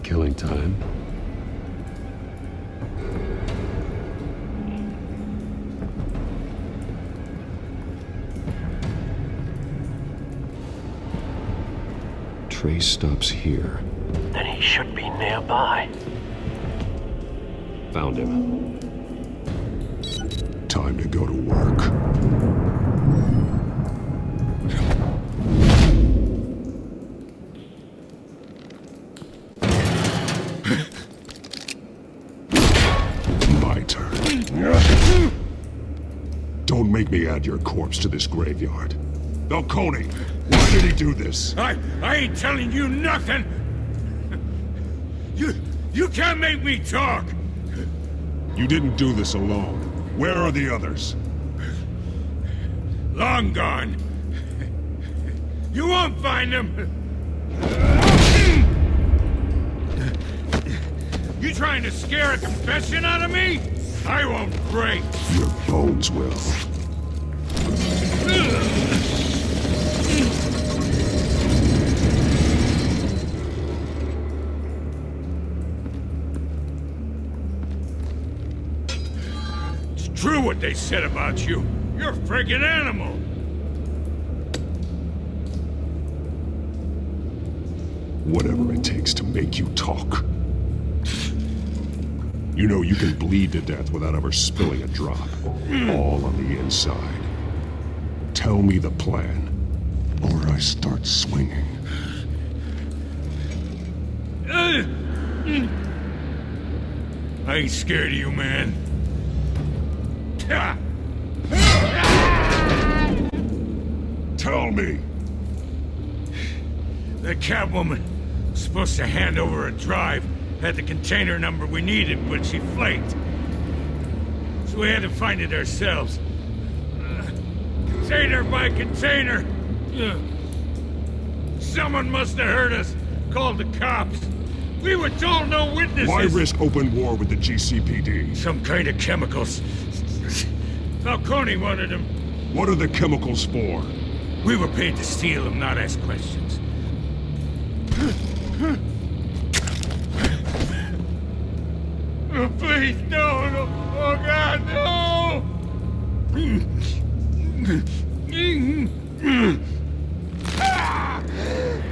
S7: Killing time. Trace stops here.
S18: Then he should be nearby.
S7: Found him.
S8: Time to go to work. Don't make me add your corpse to this graveyard. Falcone, why did he do this?
S3: I ain't telling you nothing! You can't make me talk!
S8: You didn't do this alone. Where are the others?
S3: Long gone. You won't find them! You trying to scare a confession out of me? I won't break!
S8: Your bones will.
S3: It's true what they said about you. You're a friggin' animal!
S8: Whatever it takes to make you talk. You know you can bleed to death without ever spilling a drop. All on the inside. Tell me the plan, or I start swinging.
S3: I ain't scared of you, man.
S8: Tell me!
S3: The Catwoman was supposed to hand over a drive, had the container number we needed, but she flaked. So so we had to find it ourselves. Container by container. Someone must have heard us, called the cops. We were told no witnesses.
S8: Why risk open war with the GCPD?
S3: Some kind of chemicals. Falcone wanted them.
S8: What are the chemicals for?
S3: We were paid to steal them, not ask questions. Oh, please, no. Oh, God, no!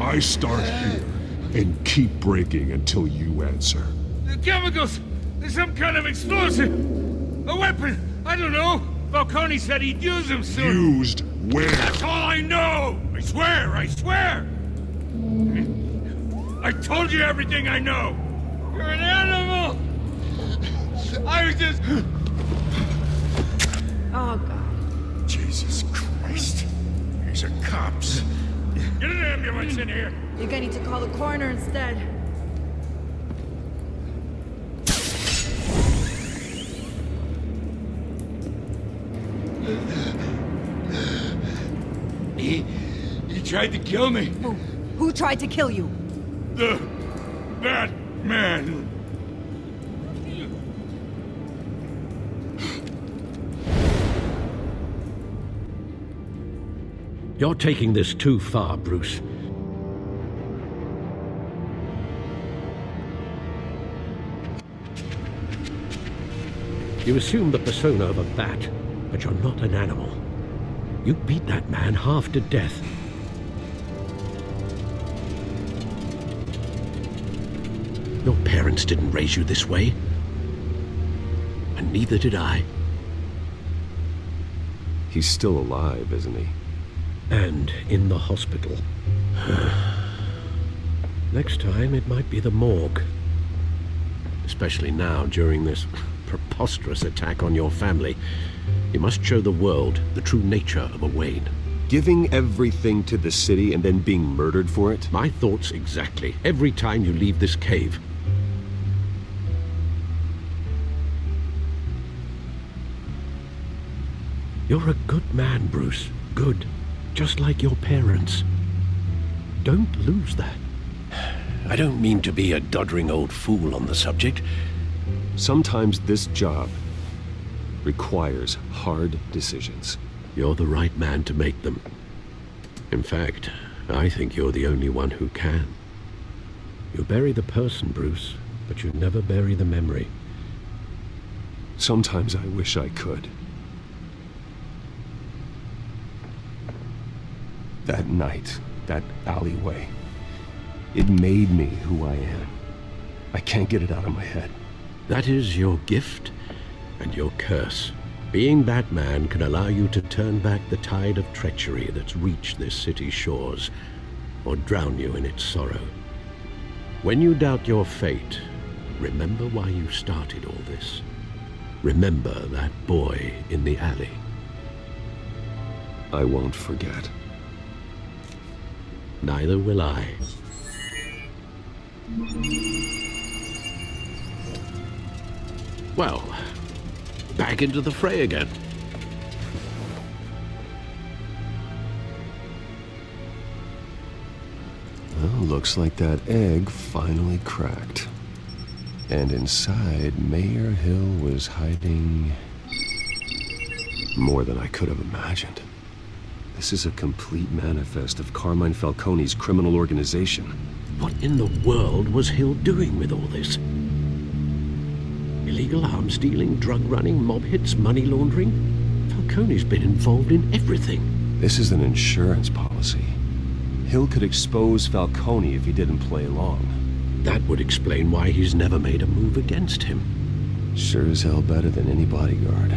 S8: I start here and keep breaking until you answer.
S3: The chemicals! There's some kind of explosive! A weapon! I don't know! Falcone said he'd use them soon!
S8: Used where?
S3: That's all I know! I swear! I told you everything I know! You're an animal! I was just...
S16: Oh, God.
S3: Jesus Christ. These are cops. Get an ambulance in here!
S16: You're gonna need to call the coroner instead.
S3: He tried to kill me.
S16: Who tried to kill you?
S3: That man.
S6: You're taking this too far, Bruce. You assume the persona of a bat, but you're not an animal. You beat that man half to death. Your parents didn't raise you this way. And neither did I.
S7: He's still alive, isn't he?
S6: And in the hospital. Next time, it might be the morgue. Especially now, during this preposterous attack on your family. You must show the world the true nature of a Wayne.
S7: Giving everything to the city and then being murdered for it?
S6: My thoughts exactly. Every time you leave this cave. You're a good man, Bruce. Good. Just like your parents. Don't lose that. I don't mean to be a doddering old fool on the subject.
S7: Sometimes this job requires hard decisions.
S6: You're the right man to make them. In fact, I think you're the only one who can. You bury the person, Bruce, but you never bury the memory.
S7: Sometimes I wish I could. That night, that alleyway, it made me who I am. I can't get it out of my head.
S6: That is your gift and your curse. Being Batman can allow you to turn back the tide of treachery that's reached this city's shores, or drown you in its sorrow. When you doubt your fate, remember why you started all this. Remember that boy in the alley.
S7: I won't forget.
S6: Neither will I. Well, back into the fray again.
S7: Well, looks like that egg finally cracked. And inside, Mayor Hill was hiding more than I could have imagined. This is a complete manifest of Carmine Falcone's criminal organization.
S6: What in the world was Hill doing with all this? Illegal arms dealing, drug running, mob hits, money laundering? Falcone's been involved in everything.
S7: This is an insurance policy. Hill could expose Falcone if he didn't play along.
S6: That would explain why he's never made a move against him.
S7: Sure as hell better than any bodyguard.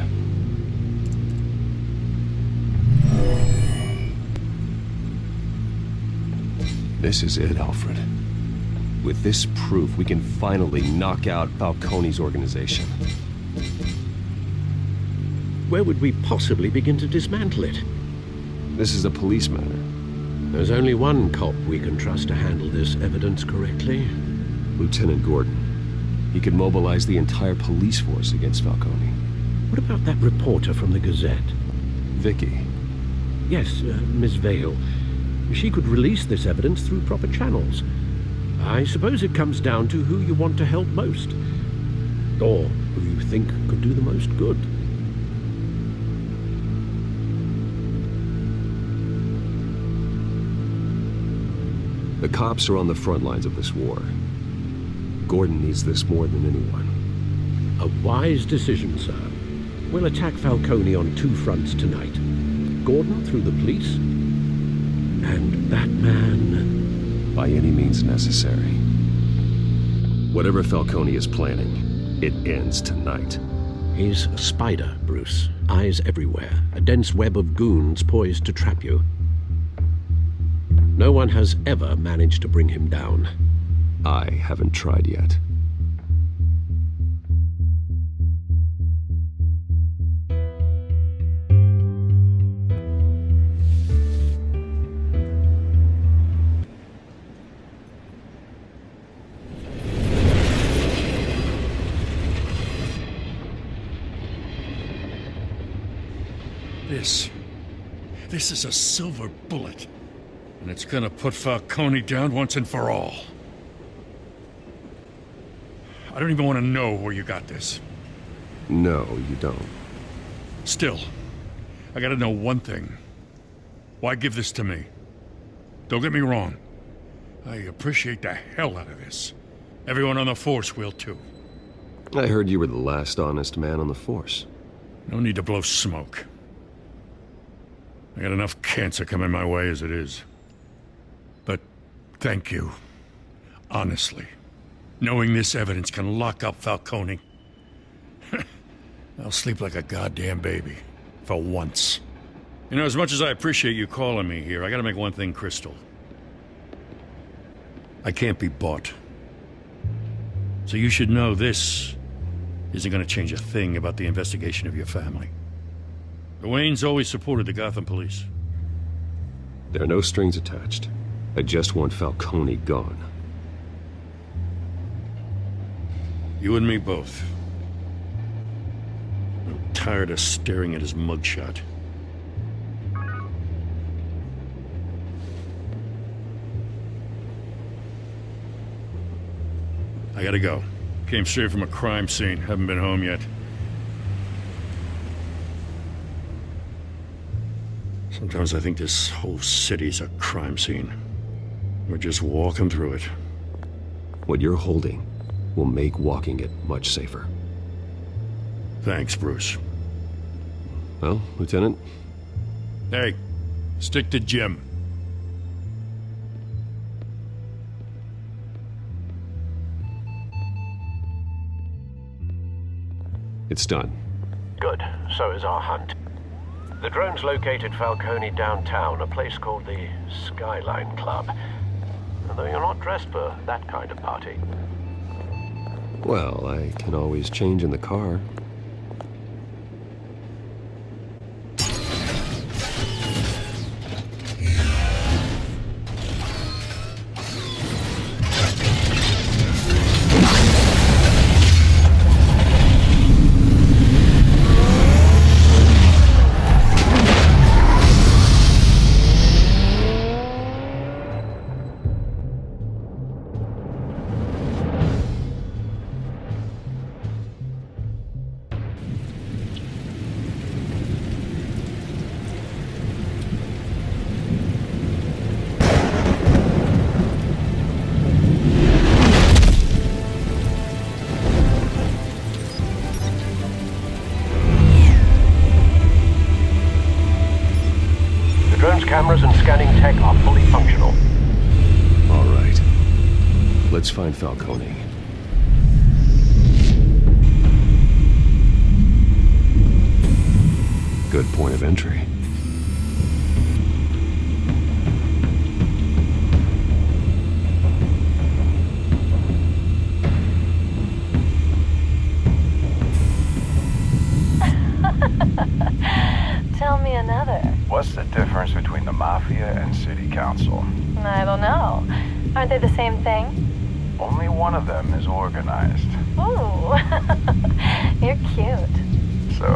S7: This is it, Alfred. With this proof, we can finally knock out Falcone's organization.
S6: Where would we possibly begin to dismantle it?
S7: This is a police matter.
S6: There's only one cop we can trust to handle this evidence correctly.
S7: Lieutenant Gordon. He could mobilize the entire police force against Falcone.
S6: What about that reporter from the Gazette?
S7: Vicky.
S6: Yes, Miss Vale. She could release this evidence through proper channels. I suppose it comes down to who you want to help most. Or who you think could do the most good.
S7: The cops are on the front lines of this war. Gordon needs this more than anyone.
S6: A wise decision, sir. We'll attack Falcone on two fronts tonight. Gordon through the police, and that man...
S7: by any means necessary. Whatever Falcone is planning, it ends tonight.
S6: He's a spider, Bruce. Eyes everywhere. A dense web of goons poised to trap you. No one has ever managed to bring him down.
S7: I haven't tried yet.
S3: This is a silver bullet. And it's gonna put Falcone down once and for all. I don't even want to know where you got this.
S7: No, you don't.
S3: Still, I gotta know one thing. Why give this to me? Don't get me wrong. I appreciate the hell out of this. Everyone on the Force will too.
S7: I heard you were the last honest man on the Force.
S3: No need to blow smoke. I got enough cancer coming my way as it is. But thank you. Honestly. Knowing this evidence can lock up Falcone. I'll sleep like a goddamn baby. For once. You know, as much as I appreciate you calling me here, I gotta make one thing crystal. I can't be bought. So you should know this isn't gonna change a thing about the investigation of your family. The Waynes always supported the Gotham police.
S7: There are no strings attached. I just want Falcone gone.
S3: You and me both. I'm tired of staring at his mugshot. I gotta go. Came straight from a crime scene. Haven't been home yet. Sometimes I think this whole city's a crime scene. We're just walking through it.
S7: What you're holding will make walking it much safer.
S3: Thanks, Bruce.
S7: Well, Lieutenant?
S3: Hey, stick to Jim.
S7: It's done.
S18: Good. So is our hunt. The drones located Falcone downtown, a place called the Skyline Club. Although you're not dressed for that kind of party.
S7: Well, I can always change in the car.
S18: Cameras and scanning tech are fully functional.
S7: All right. Let's find Falcone. Good point of entry.
S19: Tell me another.
S20: What's the difference between the Mafia and City Council?
S19: I don't know. Aren't they the same thing?
S20: Only one of them is organized.
S19: Ooh, you're cute.
S20: So,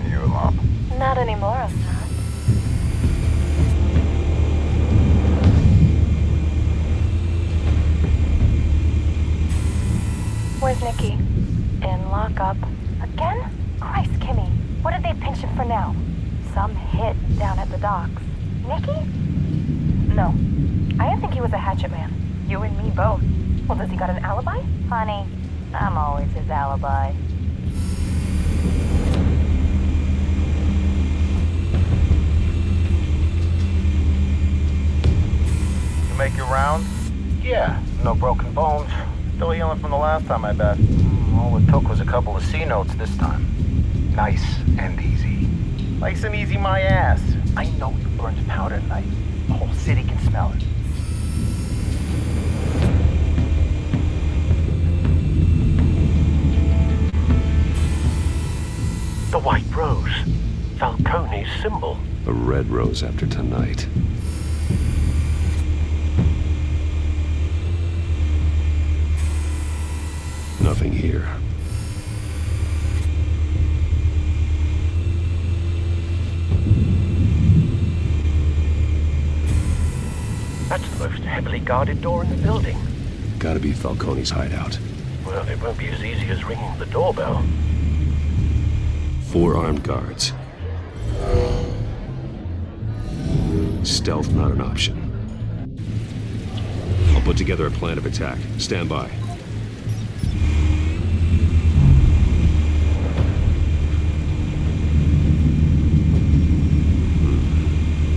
S20: you alone?
S19: Not anymore, I'm not. Where's Nikki? In lockup. Again? Christ, Kimmy. What did they pinch him for now? Some hit down at the docks. Nikki? No. I didn't think he was a hatchet man. You and me both. Well, does he got an alibi? Honey, I'm always his alibi.
S20: You make your round?
S18: Yeah, no broken bones.
S20: Still healing from the last time, I bet.
S18: All it took was a couple of C notes this time. Nice and easy.
S20: Nice and easy, my ass.
S18: I know you burned powder tonight. The whole city can smell it. The white rose. Falcone's symbol.
S7: A red rose after tonight. Nothing here.
S18: That's the most heavily guarded door in the building.
S7: Gotta be Falcone's hideout.
S18: Well, it won't be as easy as ringing the doorbell.
S7: 4 armed guards. Stealth not an option. I'll put together a plan of attack. Stand by.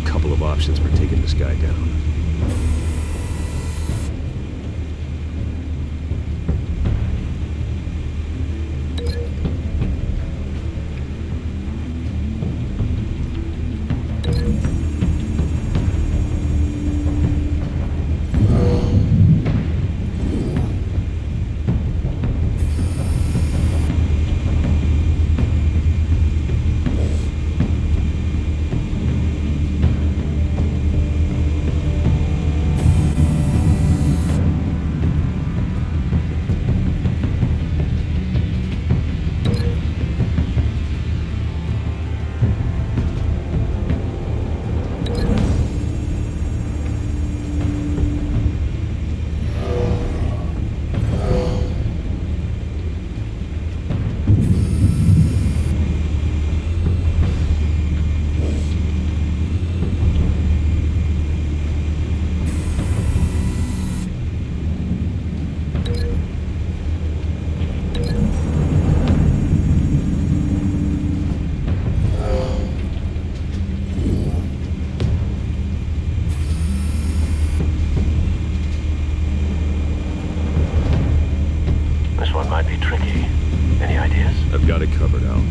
S7: Couple of options for taking this guy down. Got it covered, Al.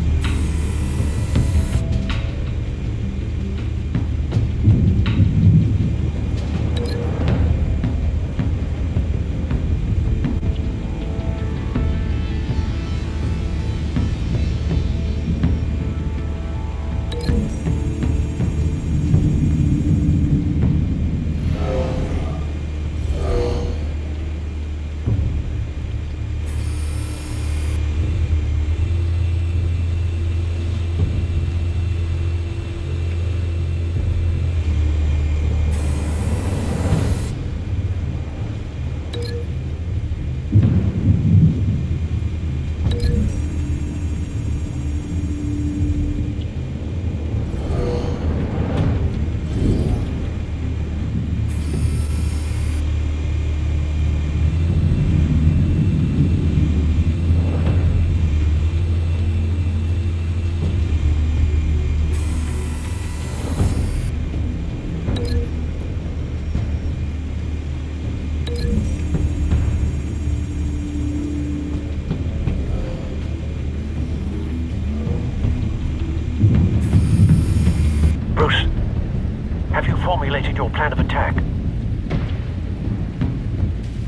S18: Formulated your plan of attack.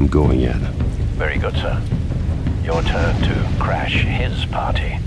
S7: I'm going in.
S18: Very good, sir. Your turn to crash his party.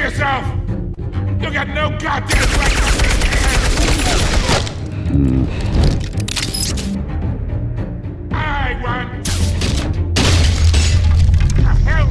S3: yourself! You got no goddamn right to be here! I want... Hell!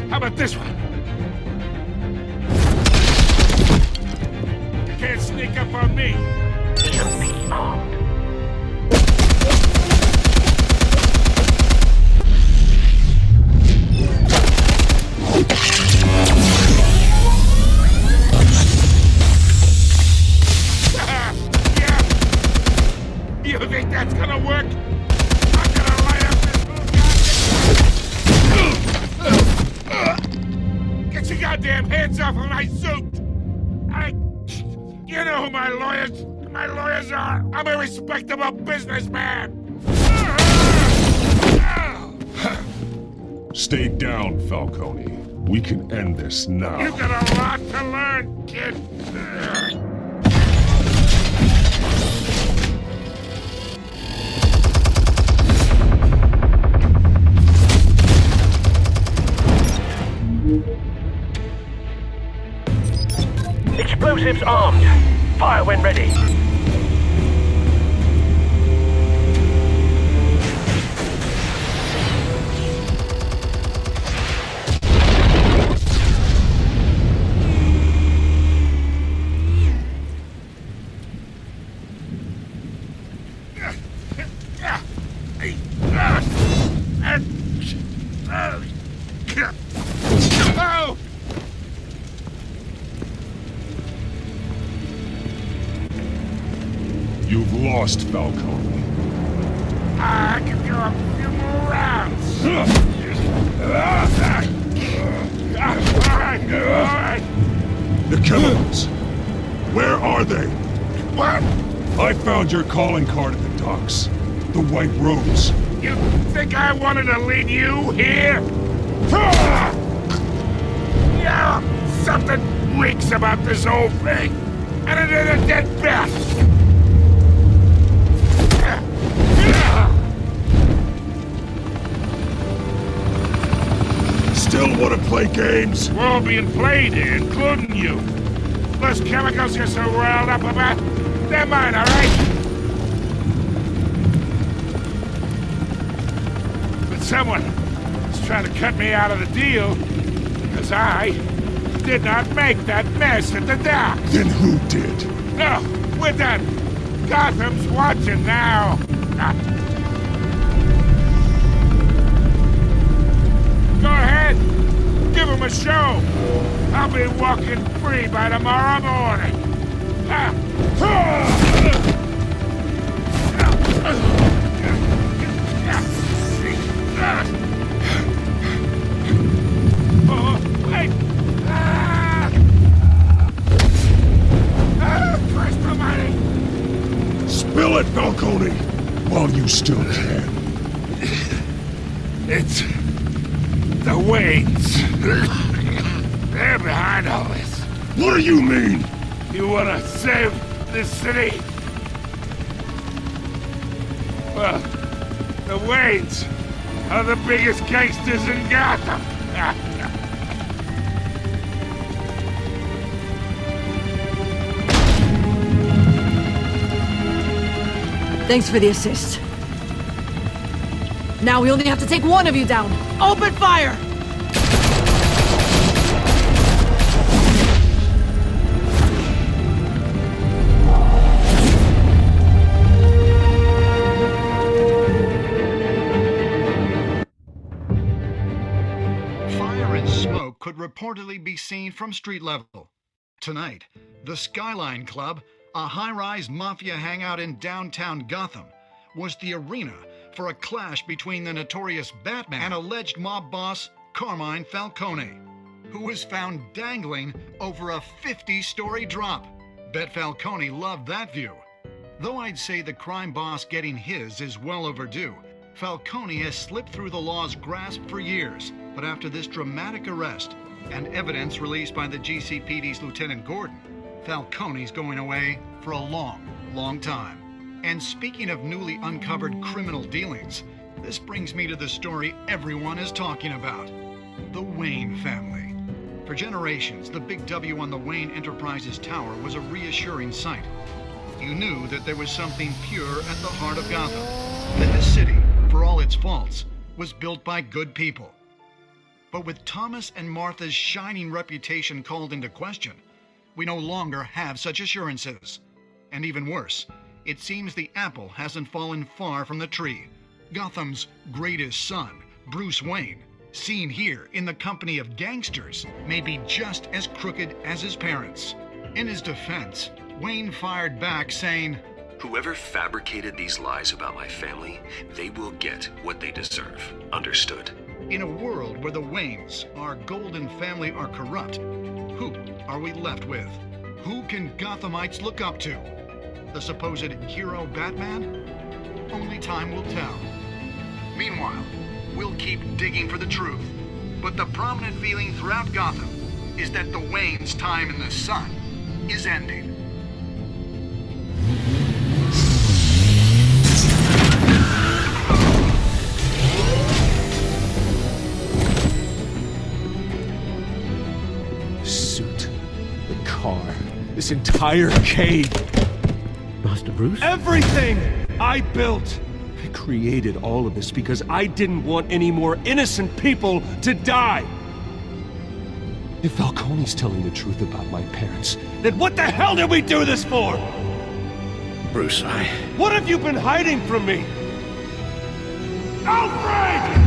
S3: How about this one? You can't sneak up on me.
S18: EMP armed.
S3: You think that's gonna work? I'm gonna light up this Get your goddamn hands off of my suit! You know who my lawyers are! I'm a respectable businessman!
S8: Stay down, Falcone. We can end this now.
S3: You got a lot to learn, kid!
S18: Explosives armed. Fire when ready.
S3: Oh!
S8: You've lost, Falcone.
S3: I can go a few more rounds. All right.
S8: The chemicals. Where are they?
S3: What?
S8: I found your calling card at the docks. The White Rose.
S3: You think I wanted to lead you here? Yeah, something reeks about this whole thing. And it is a dead bat.
S8: Still want to play games?
S3: We're all being played here, including you. Those chemicals you're so riled up about, they're mine, all right? But someone is trying to cut me out of the deal because I did not make that mess at the dock.
S8: Then who did?
S3: No, we're done. Gotham's watching now. Go ahead. Give him a show. I'll be walking free by tomorrow morning. Oh, wait. Christ almighty.
S8: Spill it, Falcone, while you still can.
S3: It's the Waynes. They're behind all this.
S8: What do you mean?
S3: You want to save this city? Well, the Waynes are the biggest gangsters in Gotham.
S16: Thanks for the assist. Now we only have to take one of you down. Open fire!
S13: Fire and smoke could reportedly be seen from street level. Tonight, the Skyline Club, a high-rise mafia hangout in downtown Gotham, was the arena for a clash between the notorious Batman and alleged mob boss Carmine Falcone, who was found dangling over a 50-story drop. Bet Falcone loved that view. Though I'd say the crime boss getting his is well overdue, Falcone has slipped through the law's grasp for years, but after this dramatic arrest and evidence released by the GCPD's Lieutenant Gordon, Falcone's going away for a long, long time. And speaking of newly uncovered criminal dealings, this brings me to the story everyone is talking about: the Wayne family. For generations, the big W on the Wayne Enterprises tower was a reassuring sight. You knew that there was something pure at the heart of Gotham, that this city, for all its faults, was built by good people. But with Thomas and Martha's shining reputation called into question, we no longer have such assurances. And even worse, it seems the apple hasn't fallen far from the tree. Gotham's greatest son, Bruce Wayne, seen here in the company of gangsters, may be just as crooked as his parents. In his defense, Wayne fired back saying,
S5: "Whoever fabricated these lies about my family, they will get what they deserve. Understood?"
S13: In a world where the Waynes, our golden family, are corrupt, who are we left with? Who can Gothamites look up to? The supposed hero Batman? Only time will tell. Meanwhile, we'll keep digging for the truth. But the prominent feeling throughout Gotham is that the Waynes' time in the sun is ending.
S17: The suit, the car, this entire cave.
S6: Master Bruce?
S17: Everything I built! I created all of this because I didn't want any more innocent people to die! If Falcone's telling the truth about my parents, then what the hell did we do this for?
S6: Bruce,
S17: What have you been hiding from me? Alfred!